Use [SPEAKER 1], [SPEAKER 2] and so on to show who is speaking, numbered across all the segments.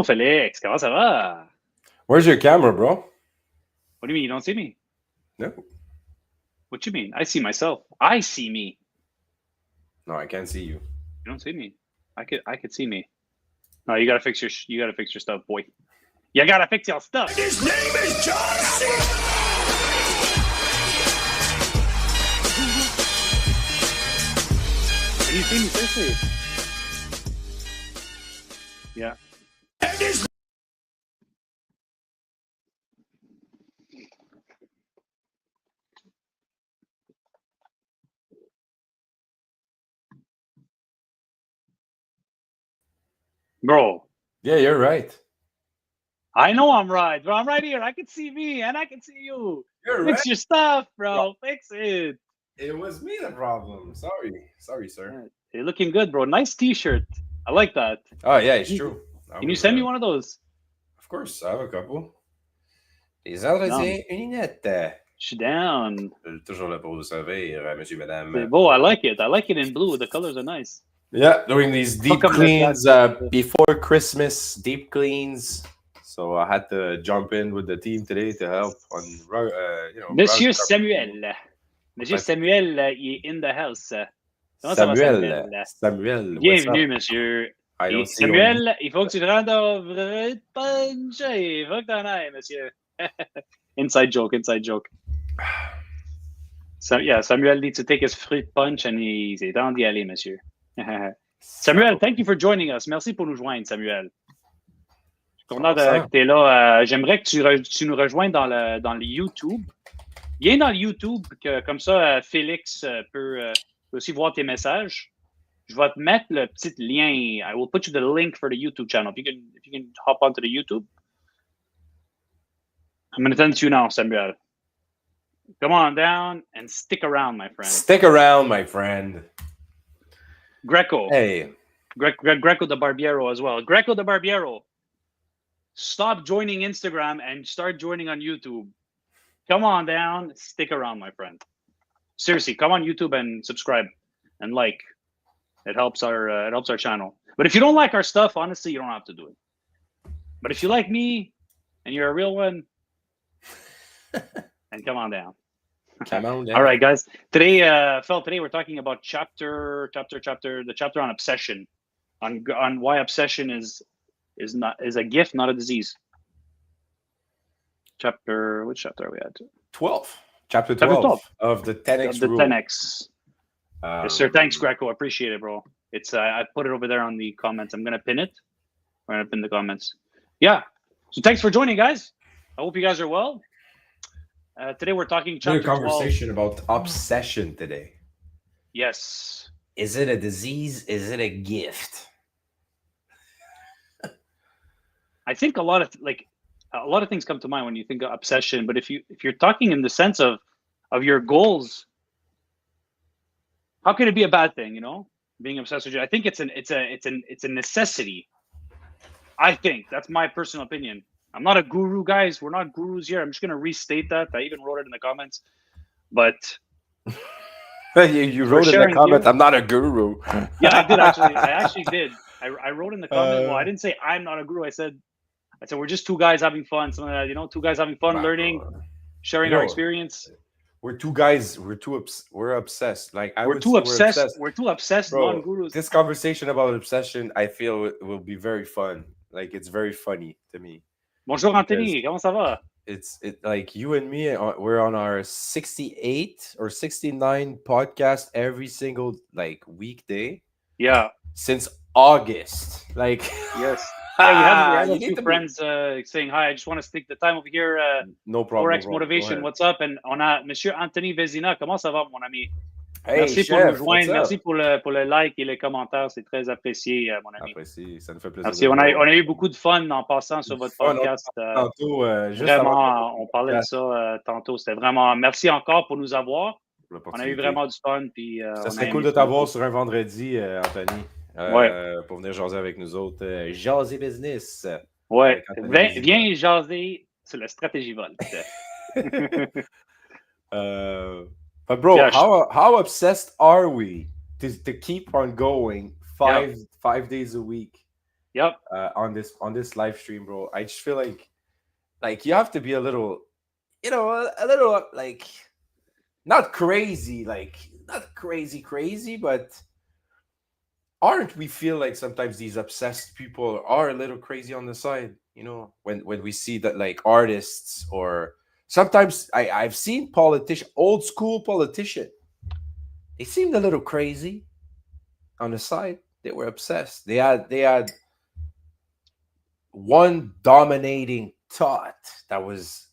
[SPEAKER 1] Bonjour, Félix. Comment ça va?
[SPEAKER 2] Where's your camera, bro?
[SPEAKER 1] What do you mean? You don't see me?
[SPEAKER 2] No.
[SPEAKER 1] What you mean? I see myself. I see me.
[SPEAKER 2] No, I can't see you.
[SPEAKER 1] You don't see me. I could see me. No, you gotta fix your stuff, boy. You gotta fix your stuff.
[SPEAKER 3] His name is John C.
[SPEAKER 1] Can you see me seriously? Yeah.
[SPEAKER 3] And his
[SPEAKER 1] Bro,
[SPEAKER 2] Yeah, you're right.
[SPEAKER 1] I know I'm right, bro. I'm right here. I can see me and I can see you.
[SPEAKER 2] You're
[SPEAKER 1] Fix your stuff, bro. Fix it.
[SPEAKER 2] It was me the problem. Sorry, sir.
[SPEAKER 1] You're looking good, bro. Nice t-shirt. I like that.
[SPEAKER 2] Oh yeah, it's true.
[SPEAKER 1] Can you send me one of those?
[SPEAKER 2] Of course, I have a couple. Les Andrésiens Uninettes.
[SPEAKER 1] She's down.
[SPEAKER 2] Toujours là pour vous servir, monsieur, madame.
[SPEAKER 1] Oh, I like it. I like it in blue. The colors are nice.
[SPEAKER 2] Yeah, doing these deep
[SPEAKER 1] Fuck 'em,
[SPEAKER 2] cleans before Christmas, deep cleans. So I had to jump in with the team today to help on,
[SPEAKER 1] Monsieur Samuel. Monsieur Samuel, il est in the house. Comment ça va,
[SPEAKER 2] Samuel.
[SPEAKER 1] Bienvenue, monsieur.
[SPEAKER 2] I don't see
[SPEAKER 1] Samuel, il faut que tu te rendes au vrai punch. Il faut que t'en ailles, monsieur. Inside joke. So, yeah, Samuel needs to take his fruit punch and he's temps d'y aller, monsieur. Samuel, thank you for joining us. Merci pour nous joindre, Samuel. Je suis content que tu es là. J'aimerais que tu nous rejoignes dans le YouTube. Viens dans le YouTube, comme ça, Félix peut aussi voir tes messages. Je vais te mettre le petit lien. I will put you the link for the YouTube channel. If you can hop onto the YouTube. I'm going to send it to you now, Samuel. Come on down and stick around, my friend.
[SPEAKER 2] Stick around, my friend.
[SPEAKER 1] Greco.
[SPEAKER 2] Hey.
[SPEAKER 1] Greco the Barbiero as well. Greco the Barbiero. Stop joining Instagram and start joining on YouTube. Come on down. Stick around, my friend. Seriously, come on YouTube and subscribe and like. It helps our channel. But if you don't like our stuff, honestly, you don't have to do it. But if you like me and you're a real one, then come on down.
[SPEAKER 2] Come on down.
[SPEAKER 1] All right, guys. Today we're talking about the chapter on obsession, on why obsession is a gift, not a disease. Which chapter are we at?
[SPEAKER 2] 12. Chapter 12 of the 10x rule.
[SPEAKER 1] 10x. Yes, sir. Thanks, Greco. I appreciate it, bro. It's I put it over there on the comments. I'm gonna pin it. I'm gonna pin the comments. Yeah. So thanks for joining, guys. I hope you guys are well. Today we're talking chapter 12.
[SPEAKER 2] A conversation about obsession today.
[SPEAKER 1] Yes.
[SPEAKER 2] Is it a disease? Is it a gift?
[SPEAKER 1] I think a lot of things come to mind when you think of obsession. But if you're talking in the sense of your goals, how can it be a bad thing? Being obsessed with you. I think it's a necessity. I think that's my personal opinion. I'm not a guru, guys. We're not gurus here. I'm just gonna restate that. I even wrote it in the comments. But
[SPEAKER 2] you wrote in the comments. I'm not a guru.
[SPEAKER 1] Yeah, I did actually. I actually did. I wrote in the comments. Well, I didn't say I'm not a guru. I said we're just two guys having fun. Something like that. Two guys having fun, learning, sharing our experience.
[SPEAKER 2] We're two guys. We're obsessed.
[SPEAKER 1] We're too obsessed. We're too obsessed.
[SPEAKER 2] Bro,
[SPEAKER 1] non-gurus.
[SPEAKER 2] This conversation about obsession, I feel it will be very fun. Like it's very funny to me.
[SPEAKER 1] Bonjour Anthony, comment ça va?
[SPEAKER 2] It's like you and me. We're on our 68 or 69 podcast every single weekday.
[SPEAKER 1] Yeah.
[SPEAKER 2] Since August.
[SPEAKER 1] Yes. We have a few friends saying hi. I just want to stick the time over here.
[SPEAKER 2] No problem.
[SPEAKER 1] Forex Motivation, what's up? And on a Monsieur Anthony Vezina. Comment ça va, mon ami?
[SPEAKER 2] Hey,
[SPEAKER 1] merci
[SPEAKER 2] chef,
[SPEAKER 1] pour nous joindre. Merci pour le like et les commentaires. C'est très apprécié, mon ami.
[SPEAKER 2] Apprécié. Ça nous fait plaisir.
[SPEAKER 1] Merci. On a eu beaucoup de fun en passant sur votre podcast.
[SPEAKER 2] Tantôt, juste
[SPEAKER 1] vraiment, on parlait de ça tantôt. C'était vraiment... Merci encore pour nous avoir. On a eu vraiment du fun. Puis,
[SPEAKER 2] ça serait cool de t'avoir sur un vendredi, Anthony. Pour venir jaser avec nous autres. Jaser business.
[SPEAKER 1] Ouais. Viens jaser sur la stratégie vol.
[SPEAKER 2] But bro, how obsessed are we to keep on going five days a week?
[SPEAKER 1] Yep.
[SPEAKER 2] on this live stream, bro. I just feel like you have to be a little, a little like not crazy, like not crazy, but aren't we feel like sometimes these obsessed people are a little crazy on the side, when we see that like artists or sometimes I've seen old school politician, they seemed a little crazy on the side. They were obsessed. They had one dominating thought that was,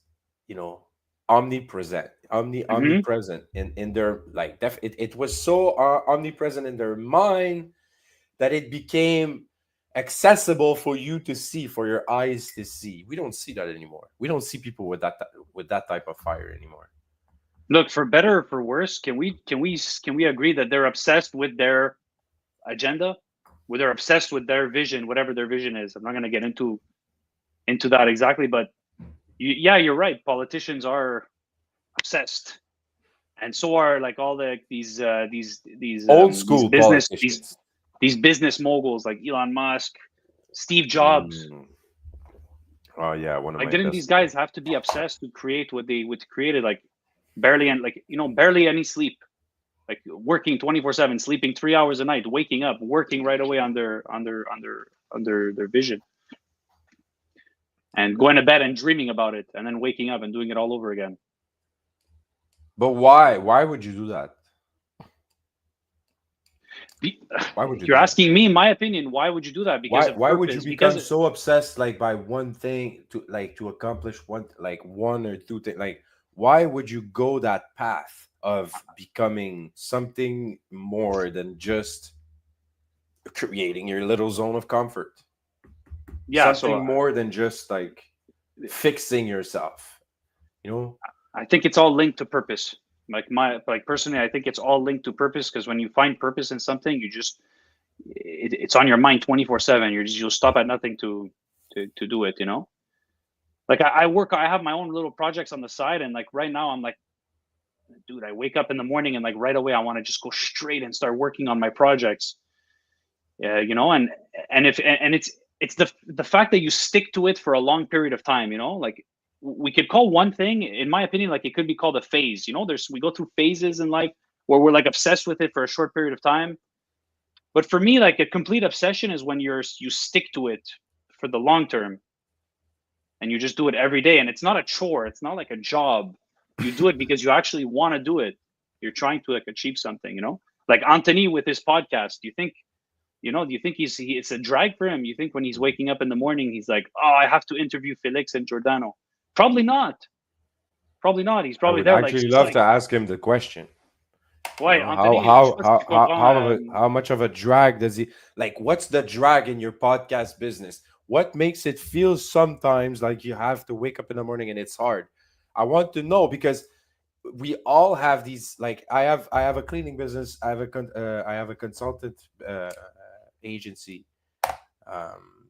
[SPEAKER 2] you know, omnipresent,
[SPEAKER 1] Hmm.
[SPEAKER 2] omnipresent in their like it was so omnipresent in their mind that it became accessible for you to see, for your eyes to see. We don't see that anymore. We don't see people with that type of fire anymore.
[SPEAKER 1] Look, for better or for worse, can we agree that they're obsessed with their agenda, where they're obsessed with their vision, whatever their vision is. I'm not going to get into that exactly, but yeah, you're right. Politicians are obsessed, and so are like all
[SPEAKER 2] Old
[SPEAKER 1] these
[SPEAKER 2] school
[SPEAKER 1] business
[SPEAKER 2] politicians.
[SPEAKER 1] these business moguls like Elon Musk, Steve Jobs.
[SPEAKER 2] Mm. Oh yeah, one of
[SPEAKER 1] Like,
[SPEAKER 2] my
[SPEAKER 1] didn't
[SPEAKER 2] best
[SPEAKER 1] these guys have to be obsessed to create what created? Like, barely any sleep, like working 24/7, sleeping 3 hours a night, waking up, working right away on their vision, and going to bed and dreaming about it, and then waking up and doing it all over again.
[SPEAKER 2] But why would you do that? Why would
[SPEAKER 1] If
[SPEAKER 2] you
[SPEAKER 1] you're
[SPEAKER 2] do that?
[SPEAKER 1] asking me my opinion, why would you do that? Because of
[SPEAKER 2] Why would you
[SPEAKER 1] purpose.
[SPEAKER 2] become
[SPEAKER 1] Because
[SPEAKER 2] so obsessed like by one thing to accomplish one or two things? Like why would you go that path of becoming something more than just creating your little zone of comfort?
[SPEAKER 1] yeah, so
[SPEAKER 2] Something more than just like fixing yourself, you know?
[SPEAKER 1] I think it's all linked to purpose. Like personally, I think it's all linked to purpose, because when you find purpose in something, it's on your mind 24/7. You'll stop at nothing to do it. Like I have my own little projects on the side, and like right now, I'm like, dude, I wake up in the morning and like right away, I want to just go straight and start working on my projects. And it's the fact that you stick to it for a long period of time. Like, we could call one thing, in my opinion, like it could be called a phase. We go through phases in life where we're like obsessed with it for a short period of time. But for me, like a complete obsession is when you stick to it for the long term, and you just do it every day, and it's not a chore, it's not like a job. You do it because you actually want to do it. You're trying to like achieve something. Like Anthony with his podcast. Do you think it's a drag for him? You think when he's waking up in the morning, he's like, oh, I have to interview Felix and Giordano? Probably not. Probably not. He's
[SPEAKER 2] I
[SPEAKER 1] probably
[SPEAKER 2] would
[SPEAKER 1] there like
[SPEAKER 2] actually
[SPEAKER 1] just
[SPEAKER 2] love
[SPEAKER 1] like,
[SPEAKER 2] to ask him the question. You
[SPEAKER 1] why
[SPEAKER 2] know, how
[SPEAKER 1] Anthony? Je sais
[SPEAKER 2] how
[SPEAKER 1] pas si
[SPEAKER 2] how
[SPEAKER 1] tu
[SPEAKER 2] how
[SPEAKER 1] comprends,
[SPEAKER 2] how, of a, how much of a drag does he like? What's the drag in your podcast business? What makes it feel sometimes like you have to wake up in the morning and it's hard? I want to know because we all have these. Like I have a cleaning business. I have a consultant agency, um,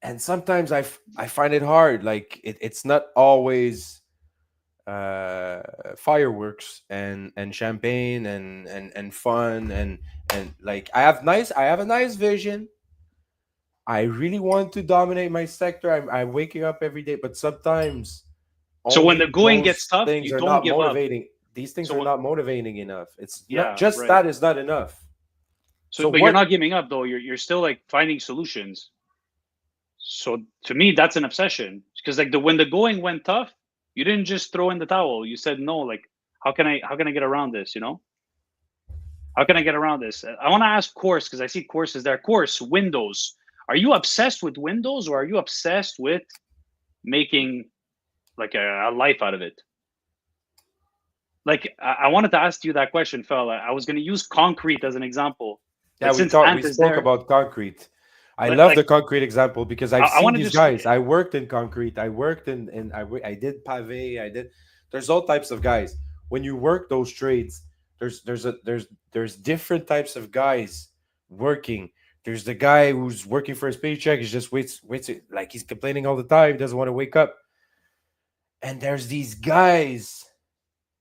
[SPEAKER 2] and sometimes I find it hard. Like it's not always fireworks and champagne and fun and like I have a nice vision. I really want to dominate my sector. I'm waking up every day, but sometimes
[SPEAKER 1] so when the
[SPEAKER 2] only
[SPEAKER 1] going gets
[SPEAKER 2] those
[SPEAKER 1] tough,
[SPEAKER 2] things
[SPEAKER 1] you
[SPEAKER 2] are
[SPEAKER 1] don't
[SPEAKER 2] not
[SPEAKER 1] give up.
[SPEAKER 2] motivating. These things
[SPEAKER 1] So
[SPEAKER 2] are not motivating enough. It's not
[SPEAKER 1] yeah,
[SPEAKER 2] just
[SPEAKER 1] right.
[SPEAKER 2] that is not enough.
[SPEAKER 1] So
[SPEAKER 2] So
[SPEAKER 1] but you're
[SPEAKER 2] what?
[SPEAKER 1] not giving up though. You're still like finding solutions. So to me, that's an obsession, because like when the going went tough, you didn't just throw in the towel. You said no. Like, how can I get around this? How can I get around this? I want to ask Course, because I see Course is there. Course, Windows. Are you obsessed with Windows, or are you obsessed with making like a life out of it? Like, I wanted to ask you that question, fella. I was going to use concrete as an example,
[SPEAKER 2] Yeah,
[SPEAKER 1] but since
[SPEAKER 2] we
[SPEAKER 1] Ant is
[SPEAKER 2] spoke
[SPEAKER 1] there,
[SPEAKER 2] about concrete. I love
[SPEAKER 1] like,
[SPEAKER 2] the concrete example because
[SPEAKER 1] I,
[SPEAKER 2] I've
[SPEAKER 1] I
[SPEAKER 2] seen
[SPEAKER 1] want to
[SPEAKER 2] these
[SPEAKER 1] just,
[SPEAKER 2] guys. I worked in concrete. I worked I did pave. There's all types of guys. When you work those trades, there's different types of guys working. There's the guy who's working for his paycheck. He just waits like he's complaining all the time. Doesn't want to wake up. And there's these guys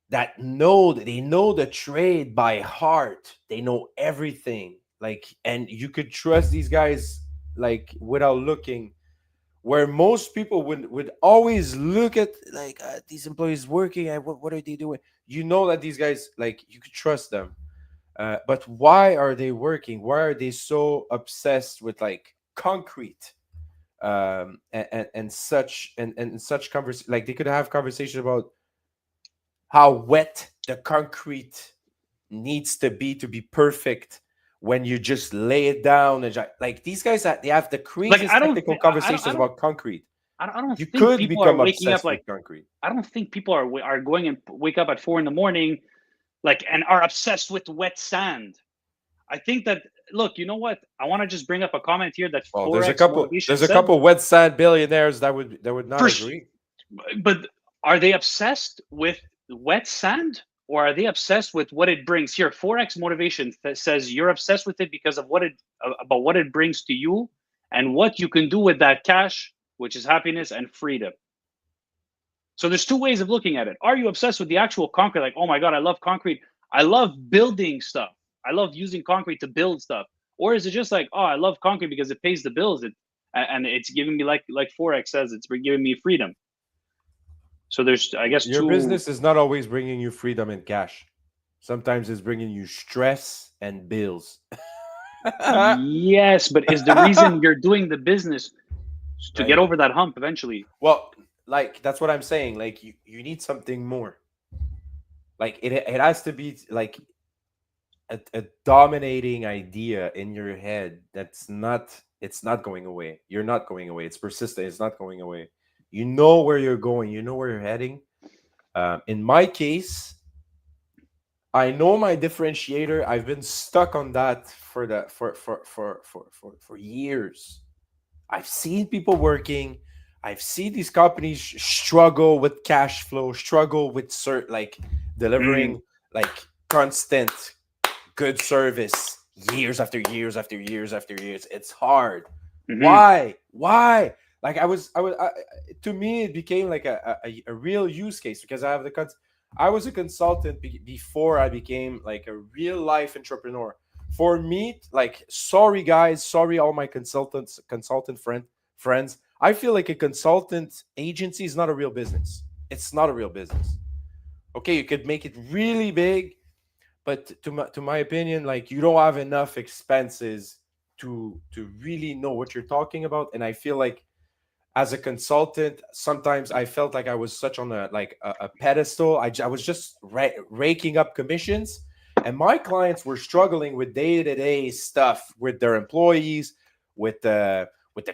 [SPEAKER 2] that they know the trade by heart. They know everything. Like, and you could trust these guys like without looking, where most people would always look at like these employees working and what are they doing? You know that these guys, like, you could trust them. But why are they working? Why are they so obsessed with like concrete, and such, and such convers, like they could have conversation about how wet the concrete needs to be perfect when you just lay it down, and like these guys, they have the
[SPEAKER 1] Like
[SPEAKER 2] craziest technical conversations about concrete.
[SPEAKER 1] I don't
[SPEAKER 2] You
[SPEAKER 1] think
[SPEAKER 2] could
[SPEAKER 1] people are
[SPEAKER 2] become
[SPEAKER 1] waking up
[SPEAKER 2] obsessed
[SPEAKER 1] like
[SPEAKER 2] with concrete.
[SPEAKER 1] I don't think people are going and wake up at 4 a.m. like and are obsessed with wet sand. I think that look, you know what? I want to just bring up a comment here that
[SPEAKER 2] Well,
[SPEAKER 1] Forex Motivation
[SPEAKER 2] there's a
[SPEAKER 1] said.
[SPEAKER 2] couple wet sand billionaires that would not
[SPEAKER 1] For
[SPEAKER 2] agree.
[SPEAKER 1] but are they obsessed with wet sand or are they obsessed with what it brings? Here, Forex Motivation says you're obsessed with it because of about what it brings to you and what you can do with that cash, which is happiness and freedom. So there's two ways of looking at it. Are you obsessed with the actual concrete? Like, oh my God, I love concrete. I love building stuff. I love using concrete to build stuff. Or is it just like, oh, I love concrete because it pays the bills, and it's giving me like Forex says, it's giving me freedom. So there's, I guess,
[SPEAKER 2] Your
[SPEAKER 1] two.
[SPEAKER 2] business is not always bringing you freedom and cash. Sometimes it's bringing you stress and bills.
[SPEAKER 1] Yes, but is the reason you're doing the business to get
[SPEAKER 2] Like,
[SPEAKER 1] over that hump eventually?
[SPEAKER 2] well, like that's what I'm saying. Like you need something more. Like it has to be like a dominating idea in your head that's not, it's not going away. You're not going away. It's persistent. It's not going away. You know where you're going. You know where you're heading. In my case, I know my differentiator. I've been stuck on that for years. I've seen people working. I've seen these companies struggle with cash flow, struggle with like delivering like constant good service years after years after years after years. It's hard. Why? Like to me, it became like a real use case because I have I was a consultant before I became like a real life entrepreneur. For me, like, sorry guys, sorry all my consultant friends. I feel like a consultant agency is not a real business. It's not a real business. Okay, you could make it really big, but to my opinion, like, you don't have enough expenses to really know what you're talking about. And I feel like as a consultant, sometimes I felt like I was such on a pedestal. I was just raking up commissions, and my clients were struggling with day-to-day stuff with their employees, with the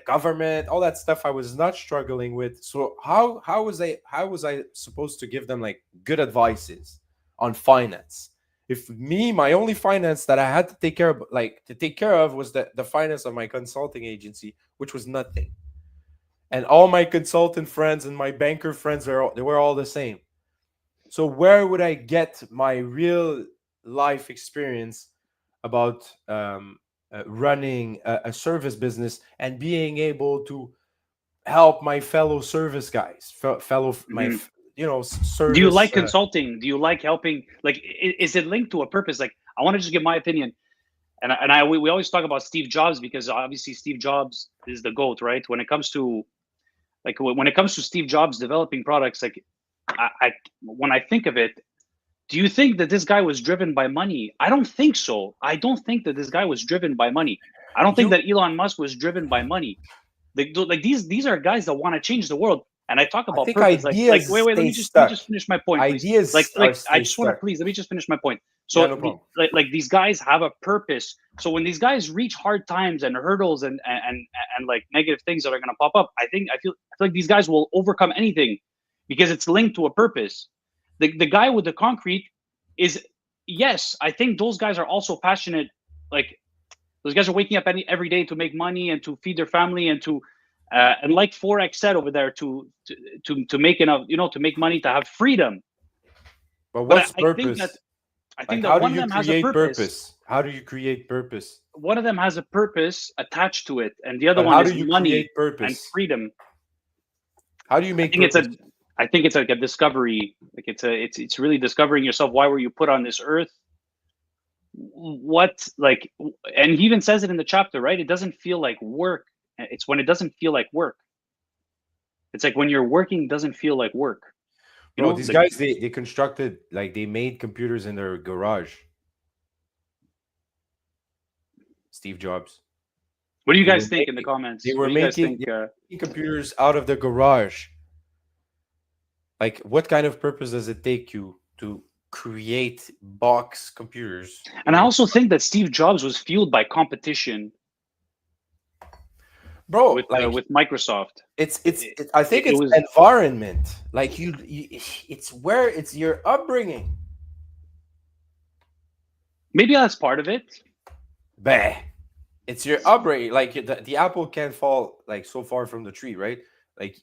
[SPEAKER 2] government, all that stuff I was not struggling with. So how was I supposed to give them like good advices on finance? If my only finance that I had to take care of was the finance of my consulting agency, which was nothing. And all my consultant friends and my banker friends they were all the same. So where would I get my real life experience about running a service business and being able to help my fellow service guys, service.
[SPEAKER 1] Do you like consulting? Do you like helping? Like, is it linked to a purpose? Like, I want to just give my opinion. And we always talk about Steve Jobs because obviously Steve Jobs is the GOAT, right? When it comes to Steve Jobs developing products, like when I think of it, do you think that this guy was driven by money? I don't think so. I don't think that this guy was driven by money. I don't think that Elon Musk was driven by money. Like these are guys that want to change the world. And I talk
[SPEAKER 2] I
[SPEAKER 1] about
[SPEAKER 2] think
[SPEAKER 1] purpose. Like
[SPEAKER 2] ideas
[SPEAKER 1] wait, let
[SPEAKER 2] stay
[SPEAKER 1] me just
[SPEAKER 2] stuck.
[SPEAKER 1] finish my point, please.
[SPEAKER 2] Ideas
[SPEAKER 1] I
[SPEAKER 2] stay
[SPEAKER 1] just want to
[SPEAKER 2] stuck.
[SPEAKER 1] let me just finish my point.
[SPEAKER 2] Yeah,
[SPEAKER 1] So
[SPEAKER 2] no problem.
[SPEAKER 1] like these guys have a purpose. So when these guys reach hard times and hurdles and like negative things that are going to pop up, I feel like these guys will overcome anything because it's linked to a purpose. The guy with the concrete is, yes, I think those guys are also passionate. Like, those guys are waking up every day to make money and to feed their family and to and like Forex said over there, to make enough, to make money, to have freedom.
[SPEAKER 2] But what's purpose?
[SPEAKER 1] I think
[SPEAKER 2] how
[SPEAKER 1] that one
[SPEAKER 2] do
[SPEAKER 1] of
[SPEAKER 2] you
[SPEAKER 1] them has a
[SPEAKER 2] create
[SPEAKER 1] purpose.
[SPEAKER 2] How do you create purpose?
[SPEAKER 1] One of them has a purpose attached to it, and the other
[SPEAKER 2] But
[SPEAKER 1] one
[SPEAKER 2] how
[SPEAKER 1] is
[SPEAKER 2] do you
[SPEAKER 1] money
[SPEAKER 2] create purpose?
[SPEAKER 1] and freedom.
[SPEAKER 2] How do you make purpose?
[SPEAKER 1] I think it's like a discovery. Like it's really discovering yourself. Why were you put on this earth? what, like, and he even says it in the chapter, right? It doesn't feel like work. It's when it doesn't feel like work. It's like when you're working doesn't feel like work. You
[SPEAKER 2] Bro,
[SPEAKER 1] know,
[SPEAKER 2] these guys, they constructed, like, they made computers in their garage. Steve Jobs.
[SPEAKER 1] what do you
[SPEAKER 2] They
[SPEAKER 1] guys
[SPEAKER 2] were
[SPEAKER 1] think in the
[SPEAKER 2] making,
[SPEAKER 1] comments?
[SPEAKER 2] they
[SPEAKER 1] What
[SPEAKER 2] were
[SPEAKER 1] do you guys
[SPEAKER 2] making,
[SPEAKER 1] think?
[SPEAKER 2] they were making computers out of the garage. Like, what kind of purpose does it take you to create box computers?
[SPEAKER 1] And I also think that Steve Jobs was fueled by competition
[SPEAKER 2] Bro,
[SPEAKER 1] with
[SPEAKER 2] like,
[SPEAKER 1] with Microsoft.
[SPEAKER 2] I think
[SPEAKER 1] It
[SPEAKER 2] it's
[SPEAKER 1] was
[SPEAKER 2] environment. Like, it's where it's your upbringing.
[SPEAKER 1] maybe that's part of it.
[SPEAKER 2] Bah. It's your upbringing. Like, the apple can't fall like so far from the tree, right? Like,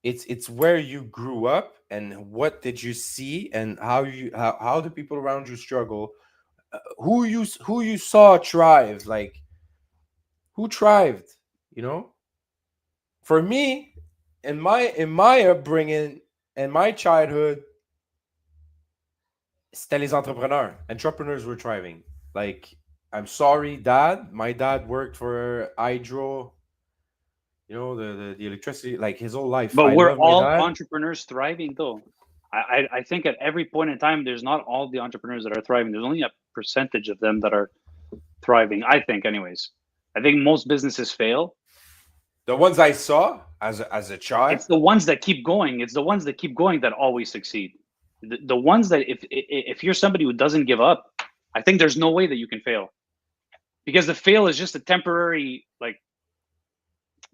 [SPEAKER 2] it's where you grew up and what did you see and how the people around you struggle, who you saw thrive, like who thrived, you know. For me, in my upbringing and my childhood, c'était les entrepreneurs were thriving. Like, I'm sorry, Dad. My dad worked for Hydro, you know, the electricity, like his whole life.
[SPEAKER 1] But
[SPEAKER 2] I
[SPEAKER 1] we're
[SPEAKER 2] love my
[SPEAKER 1] all
[SPEAKER 2] dad.
[SPEAKER 1] entrepreneurs thriving, though. I think at every point in time, there's not all the entrepreneurs that are thriving. There's only a percentage of them that are thriving. I think, anyways. I think most businesses fail.
[SPEAKER 2] The ones I saw as a child,
[SPEAKER 1] It's the ones that keep going. It's the ones that keep going that always succeed. The ones that if you're somebody who doesn't give up, I think there's no way that you can fail, because the fail is just a temporary, like,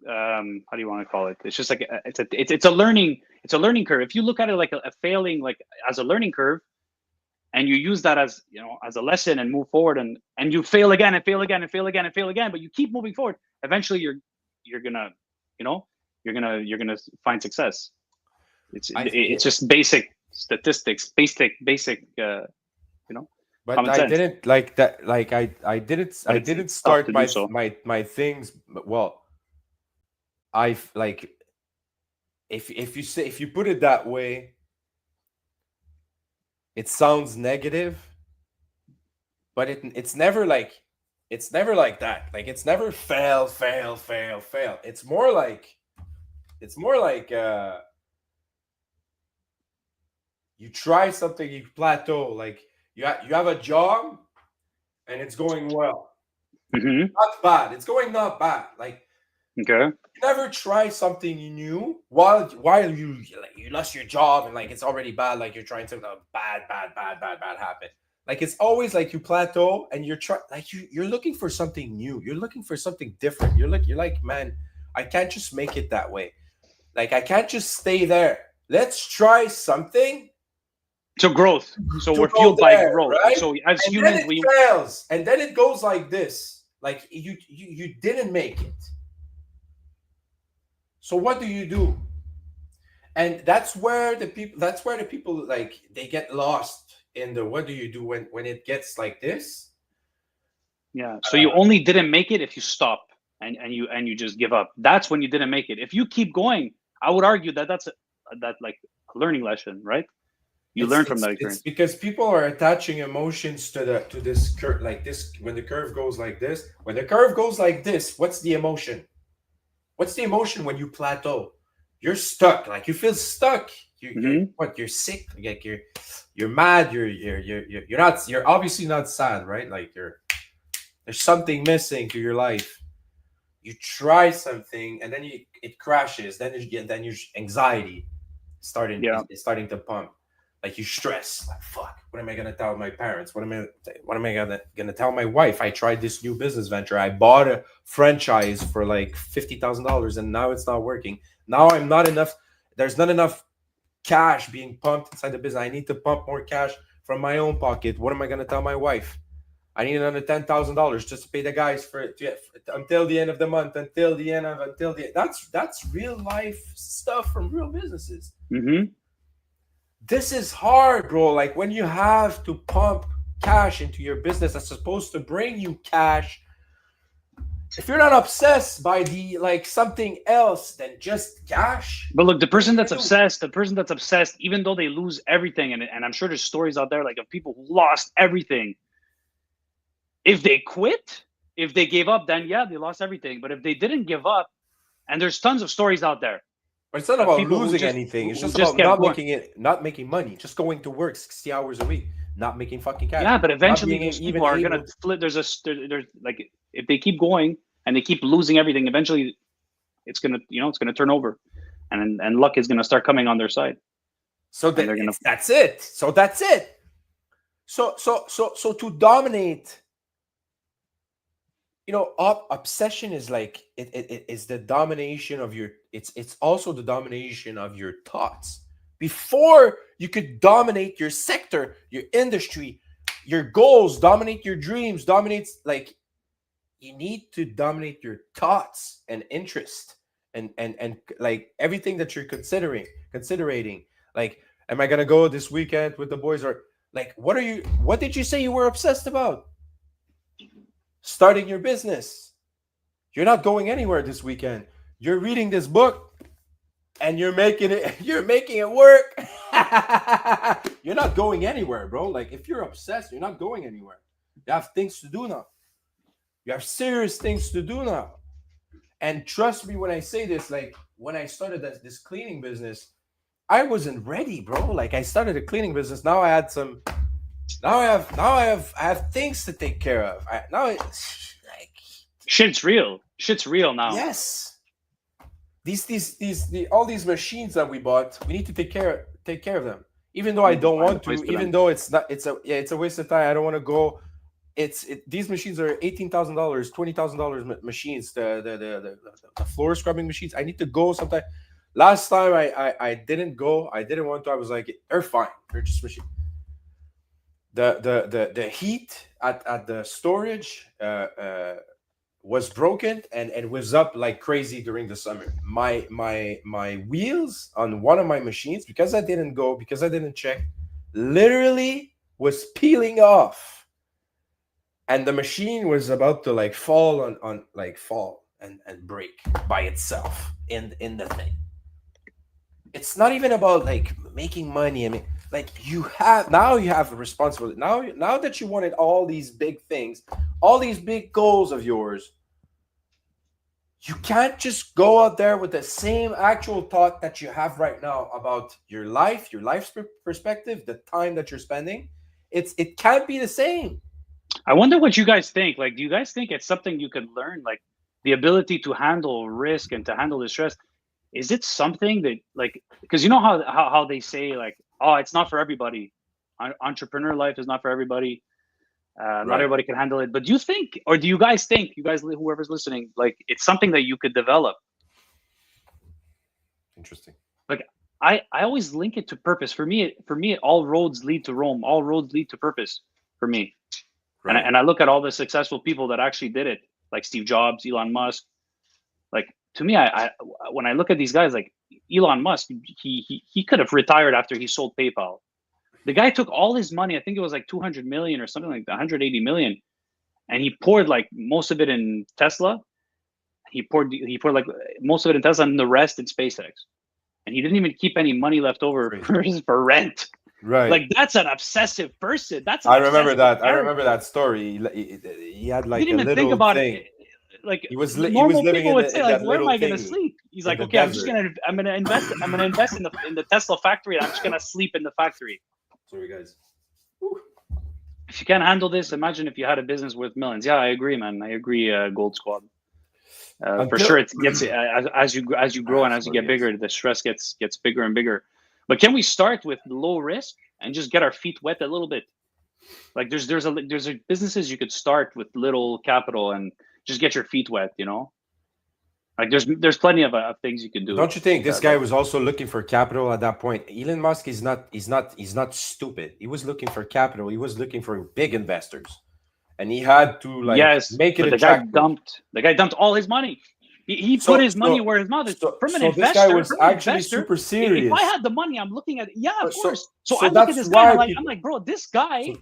[SPEAKER 1] how do you want to call it? It's just like it's a learning curve. If you look at it like a failing, like as a learning curve, and you use that as, you know, as a lesson and move forward, and you fail again and fail again and fail again and fail again, but you keep moving forward, eventually you're gonna, you know, you're gonna find success. It's just basic statistics, basic you know,
[SPEAKER 2] but
[SPEAKER 1] common
[SPEAKER 2] I
[SPEAKER 1] sense.
[SPEAKER 2] didn't like that. Like, I didn't
[SPEAKER 1] It's
[SPEAKER 2] start
[SPEAKER 1] tough to do so.
[SPEAKER 2] my things. Well, I've like, if you put it that way, it sounds negative, but it's never like that. Like, it's never fail. It's more like you try something, you plateau. Like, you have a job and it's going well.
[SPEAKER 1] Mm-hmm.
[SPEAKER 2] Not bad. It's going not bad. Like,
[SPEAKER 1] Okay.
[SPEAKER 2] you never try something new while you lost your job and like it's already bad. Like, you're trying to bad happen. Like, it's always like you plateau and you're looking for something new. You're looking for something different. You're like, man, I can't just make it that way. Like, I can't just stay there. Let's try something.
[SPEAKER 1] So growth. So
[SPEAKER 2] To
[SPEAKER 1] we're
[SPEAKER 2] go
[SPEAKER 1] fueled
[SPEAKER 2] there,
[SPEAKER 1] by growth.
[SPEAKER 2] right?
[SPEAKER 1] So as
[SPEAKER 2] And
[SPEAKER 1] humans,
[SPEAKER 2] then it fails, and then it goes like this. Like, you didn't make it. So what do? And that's where the people like, they get lost in the what do you do when it gets like this.
[SPEAKER 1] yeah. So you only didn't make it if you stop and you just give up. That's when you didn't make it. If you keep going, I would argue that that's like a learning lesson, right? You learn from that
[SPEAKER 2] It's
[SPEAKER 1] experience.
[SPEAKER 2] because people are attaching emotions to this curve, like this. When the curve goes like this, what's the emotion? What's the emotion when you plateau? You're stuck. Like, you feel stuck. You're sick. Like, you're mad. You're obviously not sad, right? Like, there's something missing to your life. You try something and then it crashes. Then your anxiety is starting to pump. Like, you stress. Like, fuck. What am I gonna tell my parents? What am I gonna tell my wife? I tried this new business venture. I bought a franchise for like $50,000, and now it's not working. Now I'm not enough. There's not enough cash being pumped inside the business. I need to pump more cash from my own pocket. What am I gonna tell my wife? I need another $10,000 just to pay the guys until the end of the month. That's real life stuff from real businesses.
[SPEAKER 1] Mm-hmm.
[SPEAKER 2] This is hard, bro. Like, when you have to pump cash into your business that's supposed to bring you cash, if you're not obsessed by something else than just cash.
[SPEAKER 1] But look, the person that's obsessed, even though they lose everything, and I'm sure there's stories out there like of people who lost everything, If they quit, if they gave up, then yeah, they lost everything. But if they didn't give up, and there's tons of stories out there.
[SPEAKER 2] But it's not about
[SPEAKER 1] People
[SPEAKER 2] losing anything. It's
[SPEAKER 1] who
[SPEAKER 2] just about
[SPEAKER 1] kept
[SPEAKER 2] not making money, just going to work 60 hours a week, not making fucking cash.
[SPEAKER 1] Yeah, but eventually
[SPEAKER 2] being
[SPEAKER 1] those
[SPEAKER 2] even
[SPEAKER 1] people are
[SPEAKER 2] able-
[SPEAKER 1] gonna flip. There's like if they keep going and they keep losing everything, eventually it's gonna turn over, and luck is gonna start coming on their side.
[SPEAKER 2] So that's it. So that's it. So to dominate, obsession is like it is the domination of your. It's also the domination of your thoughts. Before you could dominate your sector, your industry, your goals, dominate your dreams, like you need to dominate your thoughts and interest and like everything that you're considering. Like, am I gonna go this weekend with the boys, or like what did you say you were obsessed about? Starting your business. You're not going anywhere this weekend. You're reading this book and you're making it work. You're not going anywhere, bro. Like, if you're obsessed, you're not going anywhere. You have things to do now. You have serious things to do now. And trust me when I say this, like, when I started this cleaning business, I wasn't ready, bro. Like, I started a cleaning business. Now I have things to take care of.
[SPEAKER 1] Shit's real. Shit's real now.
[SPEAKER 2] Yes. All these machines that we bought, we need to take care of them. Even though I don't want to, even though it's a waste of time. I don't want to go. These machines are $18,000, $20,000 machines. The floor scrubbing machines. I need to go sometime. Last time I didn't go. I didn't want to. I was like, they're fine. They're just machine. The heat at the storage was broken and was up like crazy during the summer. My wheels on one of my machines, because I didn't check, literally was peeling off. And the machine was about to like fall and break by itself in the thing. It's not even about like making money. I mean, like, you have a responsibility. Now that you wanted all these big things, all these big goals of yours, you can't just go out there with the same actual thought that you have right now about your life's perspective, the time that you're spending. It can't be the same.
[SPEAKER 1] I wonder what you guys think. Like, do you guys think it's something you could learn? Like, the ability to handle risk and to handle the stress. Is it something that, like, because you know how they say, like, oh, it's not for everybody. Entrepreneur life is not for everybody. Not everybody can handle it. But do you think, or do you guys think, whoever's listening, like, it's something that you could develop?
[SPEAKER 2] Interesting.
[SPEAKER 1] Like, I always link it to purpose. For me, all roads lead to Rome. All roads lead to purpose for me. Right. And I look at all the successful people that actually did it, like Steve Jobs, Elon Musk. Like, to me, I when I look at these guys, like Elon Musk, he could have retired after he sold PayPal. The guy took all his money, I think it was like 200 million or something like that, 180 million, and he poured like most of it in Tesla. He poured like most of it in Tesla and the rest in SpaceX. And he didn't even keep any money left over for rent.
[SPEAKER 2] Right.
[SPEAKER 1] Like, that's an obsessive person.
[SPEAKER 2] I remember that. I remember that story. He had like
[SPEAKER 1] he didn't
[SPEAKER 2] a
[SPEAKER 1] even
[SPEAKER 2] little
[SPEAKER 1] think about
[SPEAKER 2] thing.
[SPEAKER 1] It. Like,
[SPEAKER 2] normal
[SPEAKER 1] people would say, like, where am I going to sleep? He's like, okay, I'm going to invest in the Tesla factory. And I'm just going to sleep in the factory.
[SPEAKER 2] Sorry, guys.
[SPEAKER 1] If you can't handle this, imagine if you had a business worth millions. Yeah, I agree, man. I agree, Gold Squad. For sure, it gets as you grow and as you get bigger, the stress gets bigger and bigger. But can we start with low risk and just get our feet wet a little bit? Like, there's businesses you could start with little capital and just get your feet wet. You know, like there's plenty of things you can do.
[SPEAKER 2] Don't you think this guy was also looking for capital at that point? Elon Musk is not stupid. He was looking for capital. He was looking for big investors, and he had to make it attractive.
[SPEAKER 1] The guy dumped all his money. He put his money where his mouth is. From an investor,
[SPEAKER 2] this guy was actually super serious.
[SPEAKER 1] If I had the money, I'm looking at of course. So I look at this guy. I'm like, bro, this guy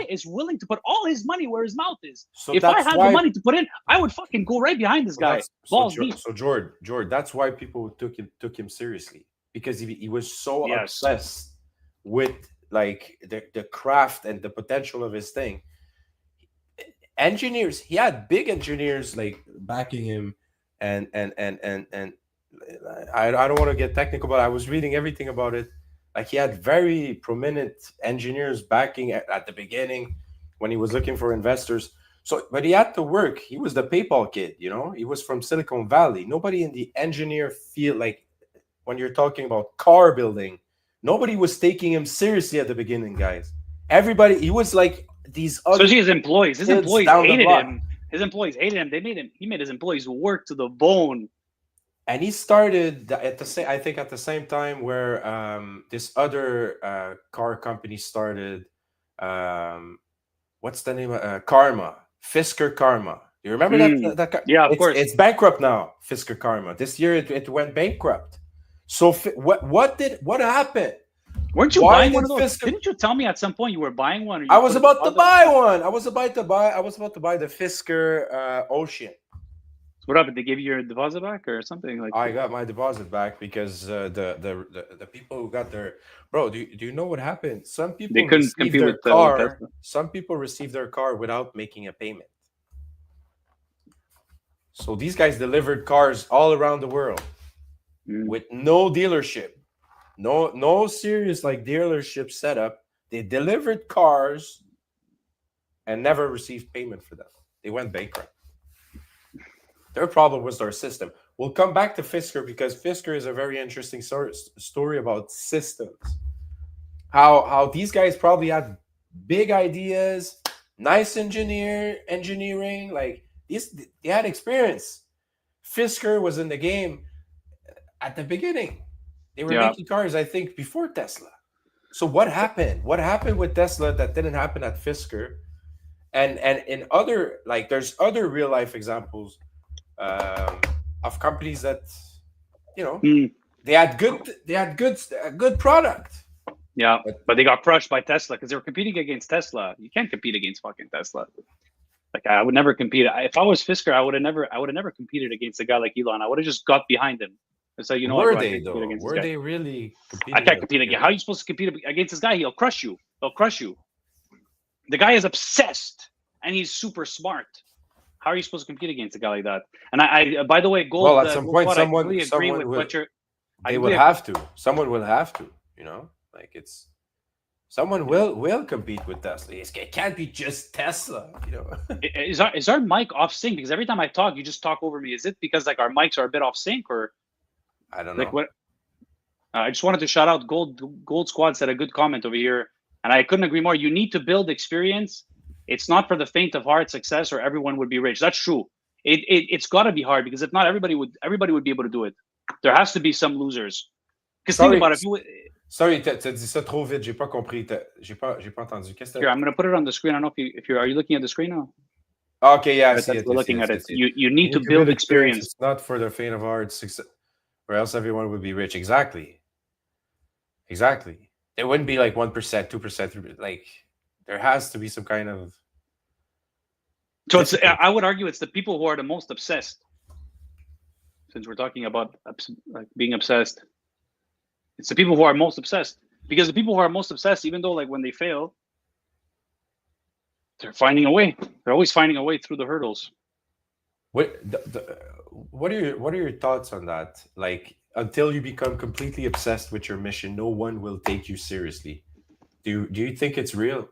[SPEAKER 1] is willing to put all his money where his mouth is. If I had the money to put in, I would fucking go right behind this guy. Balls deep.
[SPEAKER 2] So George, that's why people took him seriously, because he was so obsessed with like the craft and the potential of his thing. engineers. He had big engineers like backing him, and I don't want to get technical, but I was reading everything about it. Like he had very prominent engineers backing at the beginning when he was looking for investors. So, but he had to work. He was the PayPal kid, you know. He was from Silicon Valley. Nobody in the engineer field, like when you're talking about car building, nobody was taking him seriously at the beginning, guys. Everybody, he was like these other.
[SPEAKER 1] Especially his employees. His
[SPEAKER 2] kids
[SPEAKER 1] employees
[SPEAKER 2] down the
[SPEAKER 1] hated
[SPEAKER 2] block.
[SPEAKER 1] him. His employees hated him. He made his employees work to the bone.
[SPEAKER 2] And he started at the same, I think, at the same time where this other car company started. What's the name? Karma, Fisker Karma. You remember that?
[SPEAKER 1] Yeah, of course.
[SPEAKER 2] It's bankrupt now. Fisker Karma. This year it went bankrupt. So what happened?
[SPEAKER 1] Weren't you
[SPEAKER 2] Why
[SPEAKER 1] buying
[SPEAKER 2] did
[SPEAKER 1] one of those?
[SPEAKER 2] Fisker-
[SPEAKER 1] Didn't you tell me at some point you were buying one? Or you
[SPEAKER 2] I was
[SPEAKER 1] put
[SPEAKER 2] about to
[SPEAKER 1] deposit-
[SPEAKER 2] buy one. I was about to buy the Fisker Ocean.
[SPEAKER 1] What happened? They give you your deposit back or something like?
[SPEAKER 2] I got my deposit back because the people who got their do you know what happened? Some people
[SPEAKER 1] They couldn't
[SPEAKER 2] received
[SPEAKER 1] compete
[SPEAKER 2] their
[SPEAKER 1] with
[SPEAKER 2] car.
[SPEAKER 1] Tesla.
[SPEAKER 2] Some people received their car without making a payment. So these guys delivered cars all around the world with no dealership, no serious like dealership setup. They delivered cars and never received payment for them. They went bankrupt. Their problem was their system. We'll come back to Fisker because Fisker is a very interesting story about systems. How these guys probably had big ideas, nice engineering, like they had experience. Fisker was in the game at the beginning. They were making cars, I think, before Tesla. So what happened? What happened with Tesla that didn't happen at Fisker? And in other, like, there's other real life examples of companies that, you know, they had good product.
[SPEAKER 1] Yeah, but they got crushed by Tesla because they were competing against Tesla. You can't compete against fucking Tesla. Like I would never compete. If I was Fisker, I would have never competed against a guy like Elon. I would have just got behind him. So you know,
[SPEAKER 2] were they though? Were they really competing?
[SPEAKER 1] I can't compete against. How are you supposed to compete against this guy? He'll crush you. The guy is obsessed, and he's super smart. How are you supposed to compete against a guy like that? And I by the way, Gold.
[SPEAKER 2] Well, at some point,
[SPEAKER 1] someone will
[SPEAKER 2] have to. Someone will have to. You know, like it's. Someone will compete with Tesla. It can't be just Tesla, you know.
[SPEAKER 1] Is our mic off sync? Because every time I talk, you just talk over me. Is it because like our mics are a bit off sync, or
[SPEAKER 2] I don't know?
[SPEAKER 1] Like what? I just wanted to shout out Gold Squad said a good comment over here, and I couldn't agree more. You need to build experience. It's not for the faint of heart success, or everyone would be rich. That's true. It's got to be hard because if not, everybody would be able to do it. There has to be some losers. Because think about it.
[SPEAKER 2] Sorry, t'as dit ça trop vite. J'ai pas compris. J'ai pas entendu. Qu'est-ce que
[SPEAKER 1] Here, I'm going to put it on the screen. I don't know if you're. Are you looking at the screen now?
[SPEAKER 2] Okay, yeah, I see it.
[SPEAKER 1] We're looking at it. You need to build experience.
[SPEAKER 2] It's not for the faint of heart, or else everyone would be rich. Exactly. It wouldn't be like 1%, 2%. Like there has to be some kind of.
[SPEAKER 1] So I would argue it's the people who are the most obsessed. Since we're talking about like being obsessed. It's the people who are most obsessed, because the people who are most obsessed, even though like when they fail, they're finding a way. They're always finding a way through the hurdles.
[SPEAKER 2] What are your thoughts on that? Like until you become completely obsessed with your mission, no one will take you seriously. Do you think it's real